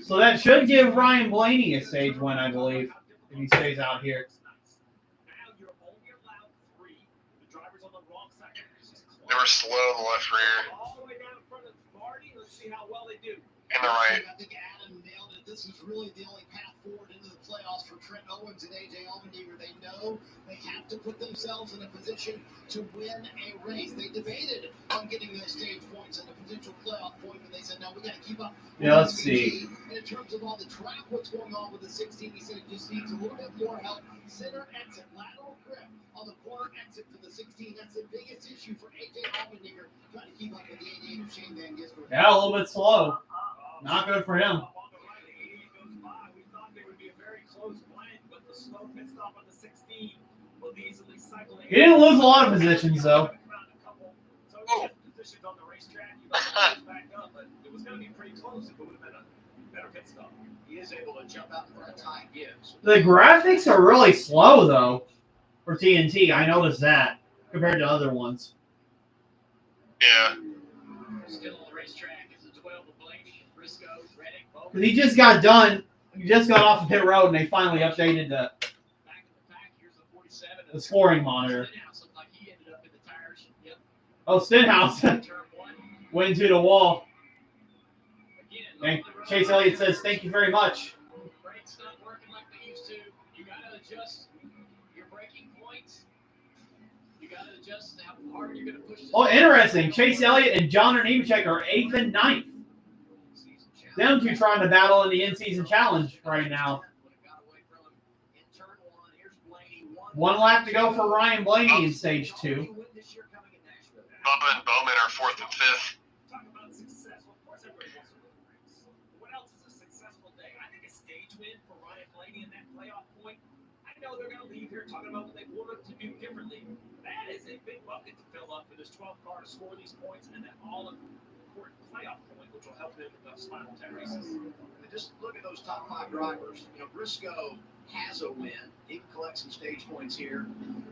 So that should give Ryan Blaney a stage win, I believe, if he stays out here. They were slow in the left rear. All the way down in front of Marty. Let's see how well they do. In the right. I think Adam nailed it. This is really the only path forward into the playoffs for Trent Owens and AJ Allmendinger. They know they have to put themselves in a position to win a race. They debated on getting those stage points and a potential playoff point, but they said, no, we got to keep up. Yeah, let's see. And in terms of all the track, what's going on with the 16, he said it just needs a little bit more help. Center exit, lateral grip on the corner exit for the 16. That's the biggest issue for AJ Allmendinger, trying to keep up with the 88 of Shane Van Gisbergen. Yeah, a little bit slow. Not good for him. We thought they would be a very close blend, but the slow pit stop on the 16 will easily cycle. He didn't lose a lot of positions, though. So positions on the racetrack, you got back up, but it was going to be pretty close if it would have been a better pit stop. He is able to jump out in front of Ty Gibbs. The graphics are really slow, though, for TNT. I noticed that compared to other ones. Yeah. Still on the racetrack is the 12 of Blaney, Briscoe, Reddick, both. He just got done. He just got off the pit road, and they finally updated the Back in the pack, here's the 47. the scoring monitor. Stenhouse looked like he ended up in the tires. Yep. Oh, Stenhouse went into the wall. And Chase Elliott says, "Thank you very much." Brakes not working like they used to. You got to adjust your braking points. You got to adjust how hard you're going to push. Oh, interesting. Chase Elliott and John Nemechek are 8th and 9th. Them two trying to battle in the in-season challenge right now. 1 lap to go for Ryan Blaney in stage 2. Bubba and Bowman are 4th and 5th. Talk about success. Of course, everybody wants to win the race. What else is a successful day? I think a stage win for Ryan Blaney in that playoff point. I know they're going to leave here talking about what they wanted to do differently. That is a big bucket to fill up for this 12th car to score these points, and then all important playoff point, which will help him with those final 10 races. And just look at those top 5 drivers. You know, Briscoe has a win. He can collect some stage points here.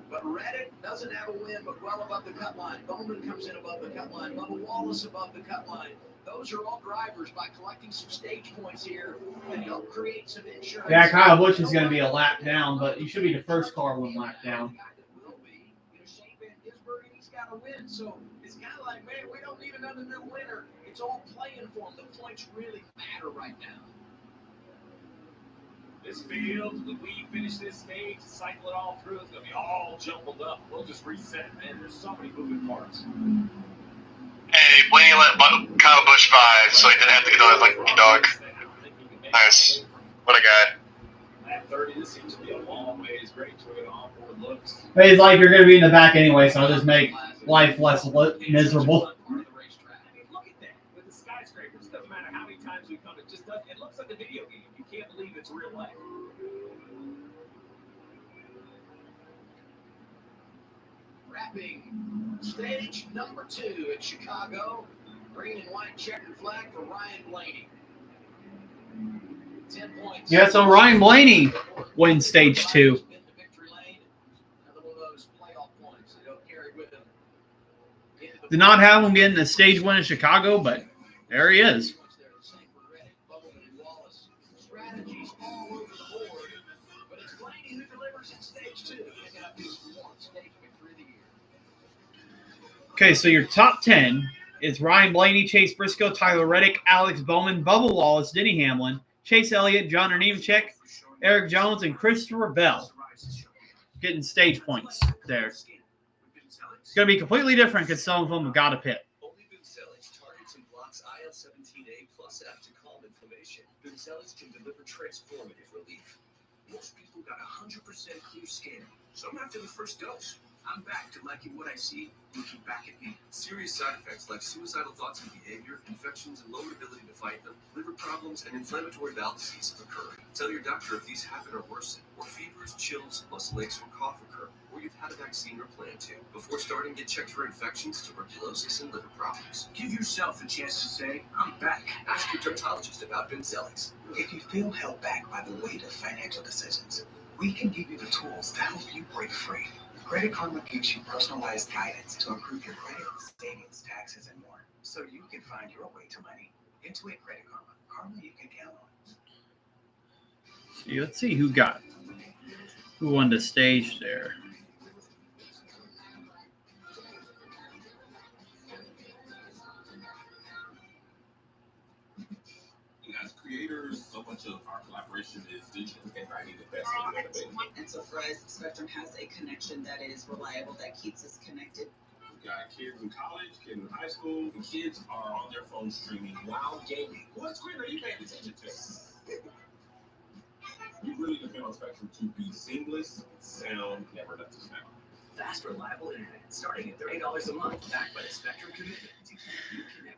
But Reddick doesn't have a win, but well above the cut line. Bowman comes in above the cut line. Bubba Wallace above the cut line. Those are all drivers by collecting some stage points here that help create some insurance. Yeah, Kyle Busch is going to be a lap down, but you should be the first car 1 lap down. He's got a win, so it's kind of like, man, we don't need another new winner. It's all playing for him. The points really matter right now. This field, when we finish this stage, cycle it all through, it's going to be all jumbled up. We'll just reset, man. There's so many moving parts. Hey, Blaney let Kyle Busch by, so he didn't have to get on like a dog. Nice. What a guy. Lap 30, this seems to be a long ways. Great Toyota onboard looks. But it's like you're going to be in the back anyway, so I'll just make life less miserable. I mean, look at that. With the skyscrapers, it doesn't matter how many times we come, it just doesn't. It looks like a video game. You can't believe it's real life. Wrapping stage number 2 at Chicago. Green and white checkered flag for Ryan Blaney. 10 points. Yeah, so Ryan Blaney wins stage 2. Did not have him getting a stage win in Chicago, but there he is. Strategies all over the board, but it's Blaney who delivers in stage 2, picking up his 4th stage victory of the year. Okay, so your top 10 is Ryan Blaney, Chase Briscoe, Tyler Reddick, Alex Bowman, Bubba Wallace, Denny Hamlin, Chase Elliott, John Nemechek, Eric Jones, and Christopher Bell. Getting stage points there. It's going to be completely different because some of them have got a pit. Only Bimzelix targets and blocks IL-17A plus F to calm inflammation. Bimzelix can deliver transformative relief. Most people got 100% clear skin. Some after the first dose. I'm back to liking what I see, looking back at me. Serious side effects like suicidal thoughts and behavior, infections and lower ability to fight them, liver problems, and inflammatory bowel disease have occurred. Tell your doctor if these happen or worsen, or fevers, chills, muscle aches, or cough occur, or you've had a vaccine or plan to. Before starting, get checked for infections, tuberculosis, and liver problems. Give yourself a chance to say, I'm back. Ask your dermatologist about Bimzelix. If you feel held back by the weight of financial decisions, we can give you the tools to help you break free. Credit Karma gives you personalized guidance to improve your credit, savings, taxes, and more, so you can find your way to money. Intuit Credit Karma. Karma you can count on. See, let's see who won the stage there. As creators, so much of our collaboration is digital and writing the best of innovation. And so for us, Spectrum has a connection that is reliable, that keeps us connected. We've got kids in college, kids in high school, and kids are on their phones streaming while gaming. What screen are you paying attention to? We really depend on Spectrum to be seamless, sound, never lets us down. Fast, reliable internet, starting at $30 a month, backed by the Spectrum commitment to keep you connected.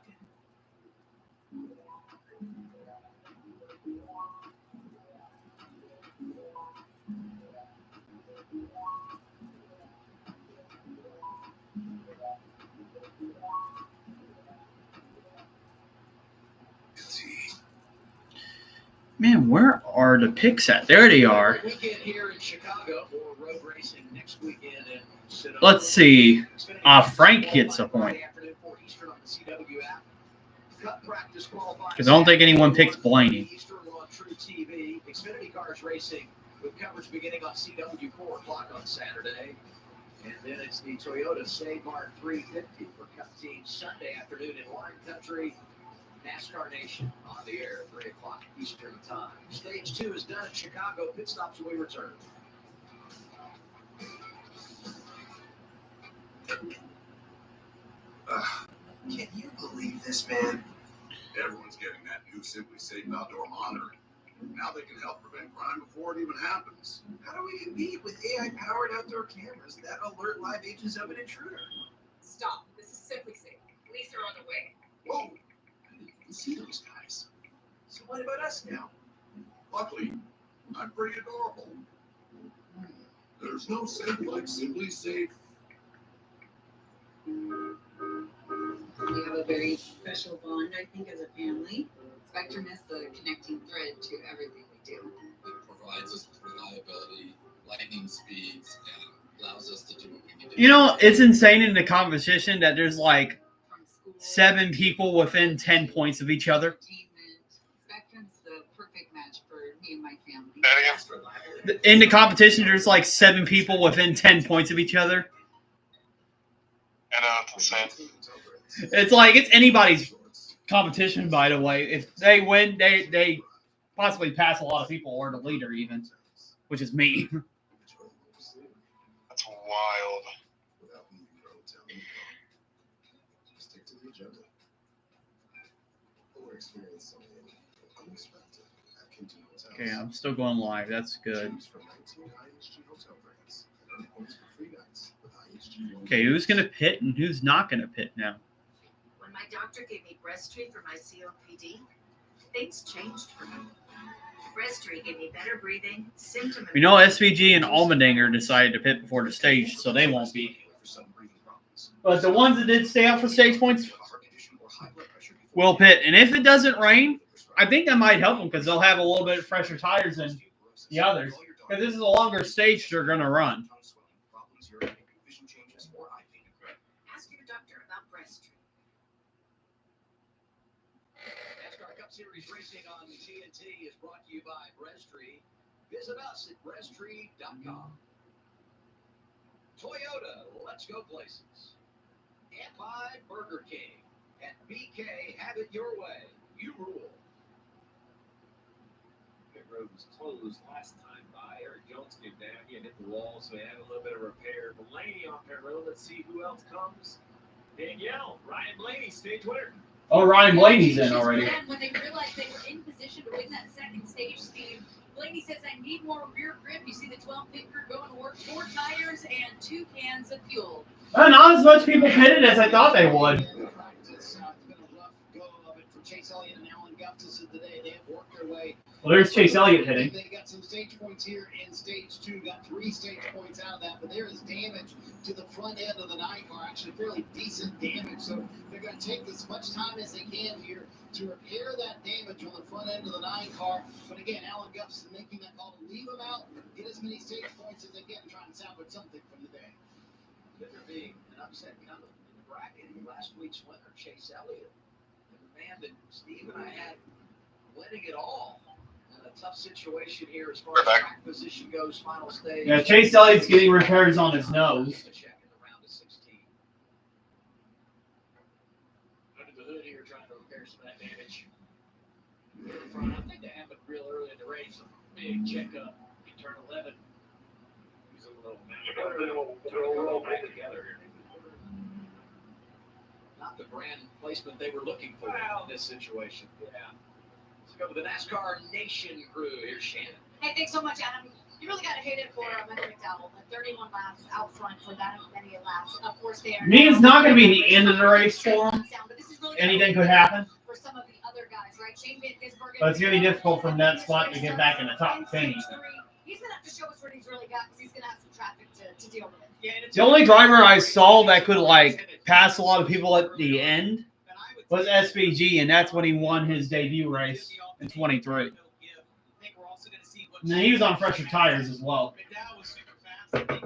Man, where are the picks at? There they are. Weekend here in Chicago for road racing next weekend. Let's see. Frank gets a point. Because I don't think anyone picks Blaney. Xfinity Cars Racing with coverage beginning on CW 4 o'clock on Saturday. And then it's the Toyota Save Mart 350 for Cup Team Sunday afternoon in Wine Country. NASCAR Nation on the air at 3 o'clock Eastern Time. Stage 2 is done in Chicago. Pit stops when we return. Can you believe this, man? Everyone's getting that new Simply Safe outdoor monitoring. Now they can help prevent crime before it even happens. How do we compete with AI-powered outdoor cameras that alert live agents of an intruder? Stop. This is Simply Safe. Police are on the way. Whoa! I didn't even see those guys. So what about us now? Luckily, I'm pretty adorable. There's no safe like Simply Safe We have a very special bond, I think, as a family. Spectrum is the connecting thread to everything we do. It provides us with reliability, lightning speeds, and allows us to do what we need to do. You know, it's insane in the competition that there's like 7 people within 10 points of each other. Spectrum's the perfect match for me and my family. In the competition, there's like 7 people within 10 points of each other. I know, it's insane. It's like it's anybody's competition, by the way. If they win, they possibly pass a lot of people or the leader even, which is me. That's wild. Stick to the agenda. Or experience something unexpected at Kimpton Hotels. Okay, I'm still going live. That's good. Choose from 19 IHG hotel brands and earn points for free nights with IHG. Okay, who's gonna pit and who's not gonna pit now? When my doctor gave me Breasttreat for my COPD, things changed for me. Breasttreat gave me better breathing, symptom. We know SVG and Almendinger decided to pit before the stage, so they won't be. But the ones that did stay out for stage points will pit. And if it doesn't rain, I think that might help them because they'll have a little bit fresher tires than the others. Because this is a longer stage they're going to run. Ask your doctor about Breasttreat. NASCAR Cup Series racing on TNT is brought to you by Breasttreat. Visit us at breasttreat.com. Toyota, let's go places. And by Burger King. At BK, have it your way. You rule. Pit road was closed last time by. Eric Jones came down. He had hit the wall, so he had a little bit of repair. Blaney on pit road. Let's see who else comes. Danielle, Ryan Blaney, stage winner. Oh, Ryan Blaney's in already. When they realized they were in position to win that second stage speed, Blaney says, I need more rear grip. You see the 12 pit crew going to work, 4 tires and 2 cans of fuel. Not as much people pitted as I thought they would. Practice, it's been a rough go of it for Chase Elliott and Alan Guptis today. They have worked their way. Well, there's Chase Elliott hitting. They got some stage points here in stage 2. Got 3 stage points out of that, but there is damage to the front end of the 9 car. Actually, fairly decent damage. So they're going to take as much time as they can here to repair that damage on the front end of the 9 car. But again, Alan Guptis is making that call to leave them out, get as many stage points as they can, and try and salvage something from the day. There being an upset coming in the bracket. Last week's winner, Chase Elliott, and the man that Steve and I had winning it all. In a tough situation here as far as track position goes, final stage. Yeah, Chase Elliott's getting repairs on his nose. Under the hood here, trying to repair some of that damage. I think that happened real early in the race. A big checkup in turn 11. He's a little back together here. Not the brand placement they were looking for in this situation. Yeah. Let's go to the NASCAR Nation crew. Here's Shannon. Hey, thanks so much, Adam. You really got to hit it for Michael McDowell. The 31 laps out front for that many laps. Of course, they are. Means not going to be the end of the race for him. Anything could happen. For some of the other guys, right? Shane Van Gisbergen. But it's going to be difficult from that spot to get back in the top 10. He's going to have to show us what he's really got because he's going to have some traffic to deal with. The only driver I saw that could pass a lot of people at the end was SVG, and that's when he won his debut race in 23. And then he was on fresher tires as well. McDowell was super fast. I think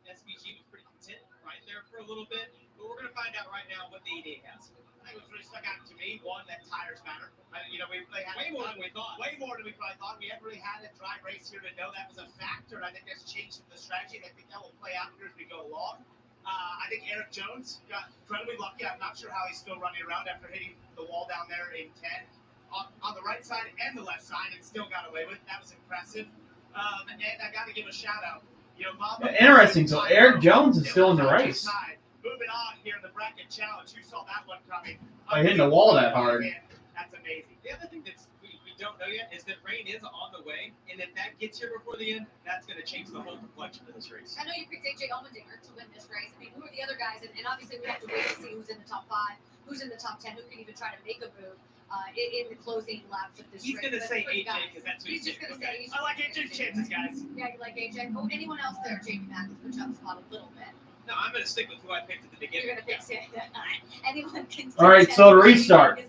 SVG was pretty content right there for a little bit. But we're going to find out right now what the ED has. I think what's really stuck out to me, one, that tires matter. They had way more than we thought. Way more than we probably thought. We haven't really had a dry race here to know that was a factor, and I think that's changed the strategy. And I think that will play out here as we go along. I think Eric Jones got incredibly lucky. I'm not sure how he's still running around after hitting the wall down there in 10 on the right side and the left side, and still got away with it. That was impressive. And I got to give a shout out. Interesting. So Eric Jones is still in the race. Moving on here in the bracket challenge. Who saw that one coming? By hitting the wall that hard. That's amazing. The other thing that we don't know yet is that rain is on the way, and if that gets here before the end, that's going to change the whole complexion of this race. I know you picked AJ Allmendinger to win this race. I mean, who are the other guys? And obviously, we have to wait to see who's in the top 5, who's in the top 10, who can even try to make a move in the closing laps of this race. He's going to say AJ because that's what he's just going to say. I like AJ's chances, guys. Yeah, you like AJ. Oh, anyone else there? Jamie Mathis, push up spot a little bit. No, I'm going to stick with who I picked at the beginning. You're going to pick Sammy. Anyone can. All right, so to restart,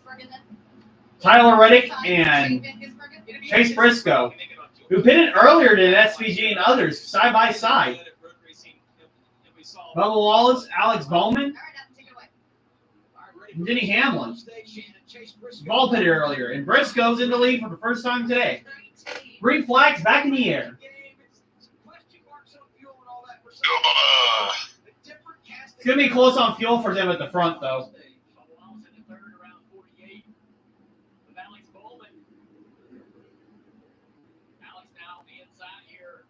Tyler Reddick and Chase Briscoe, who pitted earlier than SVG and others, side by side. Bubba Wallace, Alex Bowman, and Denny Hamlin. Ball pitted earlier, and Briscoe's in the lead for the first time today. Green flags back in the air. It's going to be close on fuel for them at the front, though. Alex now on the inside here.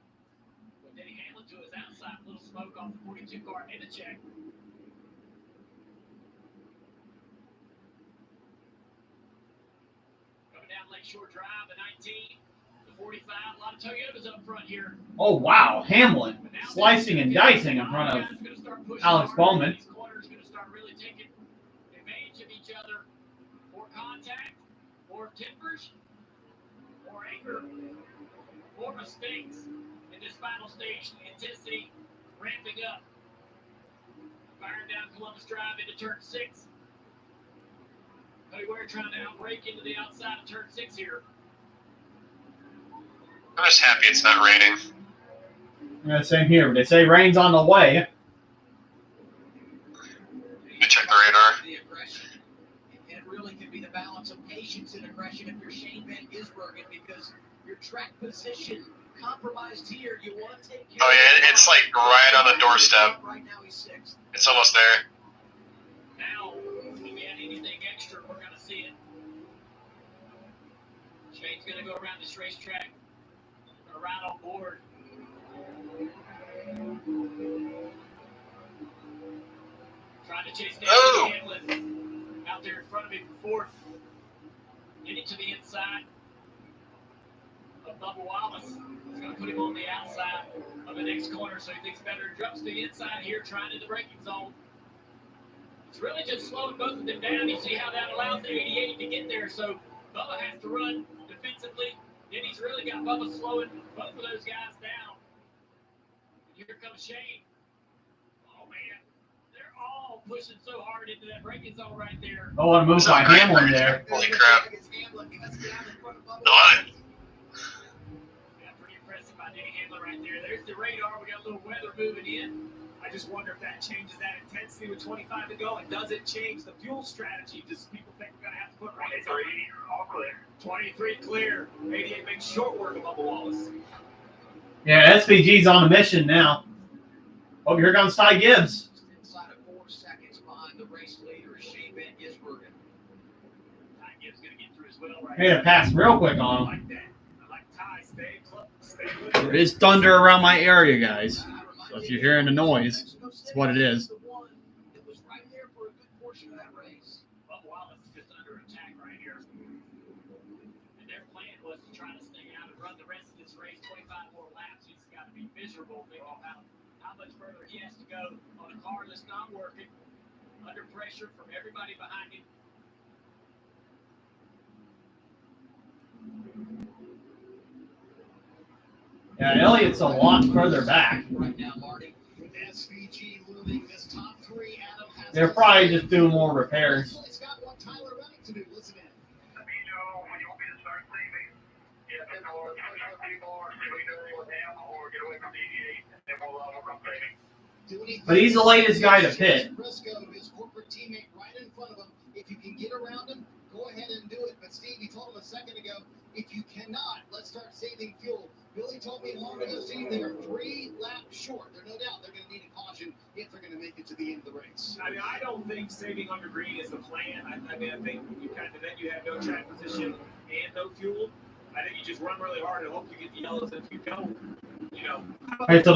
With Denny Hamlin to his outside. A little smoke off the 42 car and a check. Coming down Lakeshore Drive, the 19, the 45. A lot of Toyotas up front here. Oh, wow. Hamlin slicing and dicing in front of Alex Bowman. These corners going to start really taking advantage of each other. More contact, more tippers, more anger, more mistakes in this final stage. Intensity ramping up. Firing down Columbus Drive into turn 6. Cody Ware trying to outbreak into the outside of turn 6 here. I'm just happy it's not raining. Yeah, same here. They say rain's on the way. You check the radar. The aggression. It really could be the balance of patience and aggression if you're Shane Van Gisbergen, because your track position compromised here. You want to take care Oh yeah, it's like right on the doorstep. Right now he's 6th. It's almost there. Now, if we add anything extra, we're going to see it. Shane's going to go around this racetrack. Going to ride on board. Trying to chase down Hamlin. Out there in front of him for 4th. Getting to the inside of Bubba Wallace. It's going to put him on the outside of the next corner, so he thinks better. Drops to the inside here, trying to the braking zone. It's really just slowing both of them down. You see how that allows the 88 to get there, so Bubba has to run defensively. Then he's really got Bubba slowing both of those guys down. And here comes Shane. Oh, man. They're all pushing so hard into that braking zone right there. Oh, what a move by Hamlin there. Holy crap. Yeah, pretty impressive by Denny Hamlin right there. There's the radar. We got a little weather moving in. I just wonder if that changes that intensity with 25 to go, and does it change the fuel strategy? Does people think we're going to have to put rains on? 23, all clear. 23 clear. 88 makes short work of Bubba Wallace. Yeah, SVG's on a mission now. Oh, here comes Ty Gibbs. Inside of 4 seconds behind the race leader is Shane Van Gisbergen. Ty Gibbs going to get through as well right Made a pass real quick I on him. like that. I like Ty. Stay close. Stay with it. There is thunder around my area, guys. So if you're hearing the noise, it's what it is. The one that was right there for a good portion of that race. Bubba Wallace is just under attack right here. And their plan was to try to stay out and run the rest of this race 25 more laps. He's got to be miserable thinking about how much further he has to go on a car that's not working, under pressure from everybody behind him. Yeah, Elliott's a lot further back. Right now, Marty. SVG looming this top 3. Adam has They're probably just doing more repairs. It's got what Tyler Reddick to do. Listen in. Let me know when you want me to start leaving. Yeah, then we'll push up people or see what you're doing with them or get away from the 88, and then we'll run training. But he's the latest guy to pit. Briscoe, his corporate teammate, right in front of him. If you can get around him, go ahead and do it. But Steve, he told him a second ago, if you cannot, let's start saving fuel. Billy told me a moment ago, Steve, they are 3 laps short. There's no doubt they're going to need a caution if they're going to make it to the end of the race. I mean, I don't think saving under green is the plan. I think you kind of then you have no track position and no fuel. I think you just run really hard and hope you get the yellows. If you don't, you know. All right, so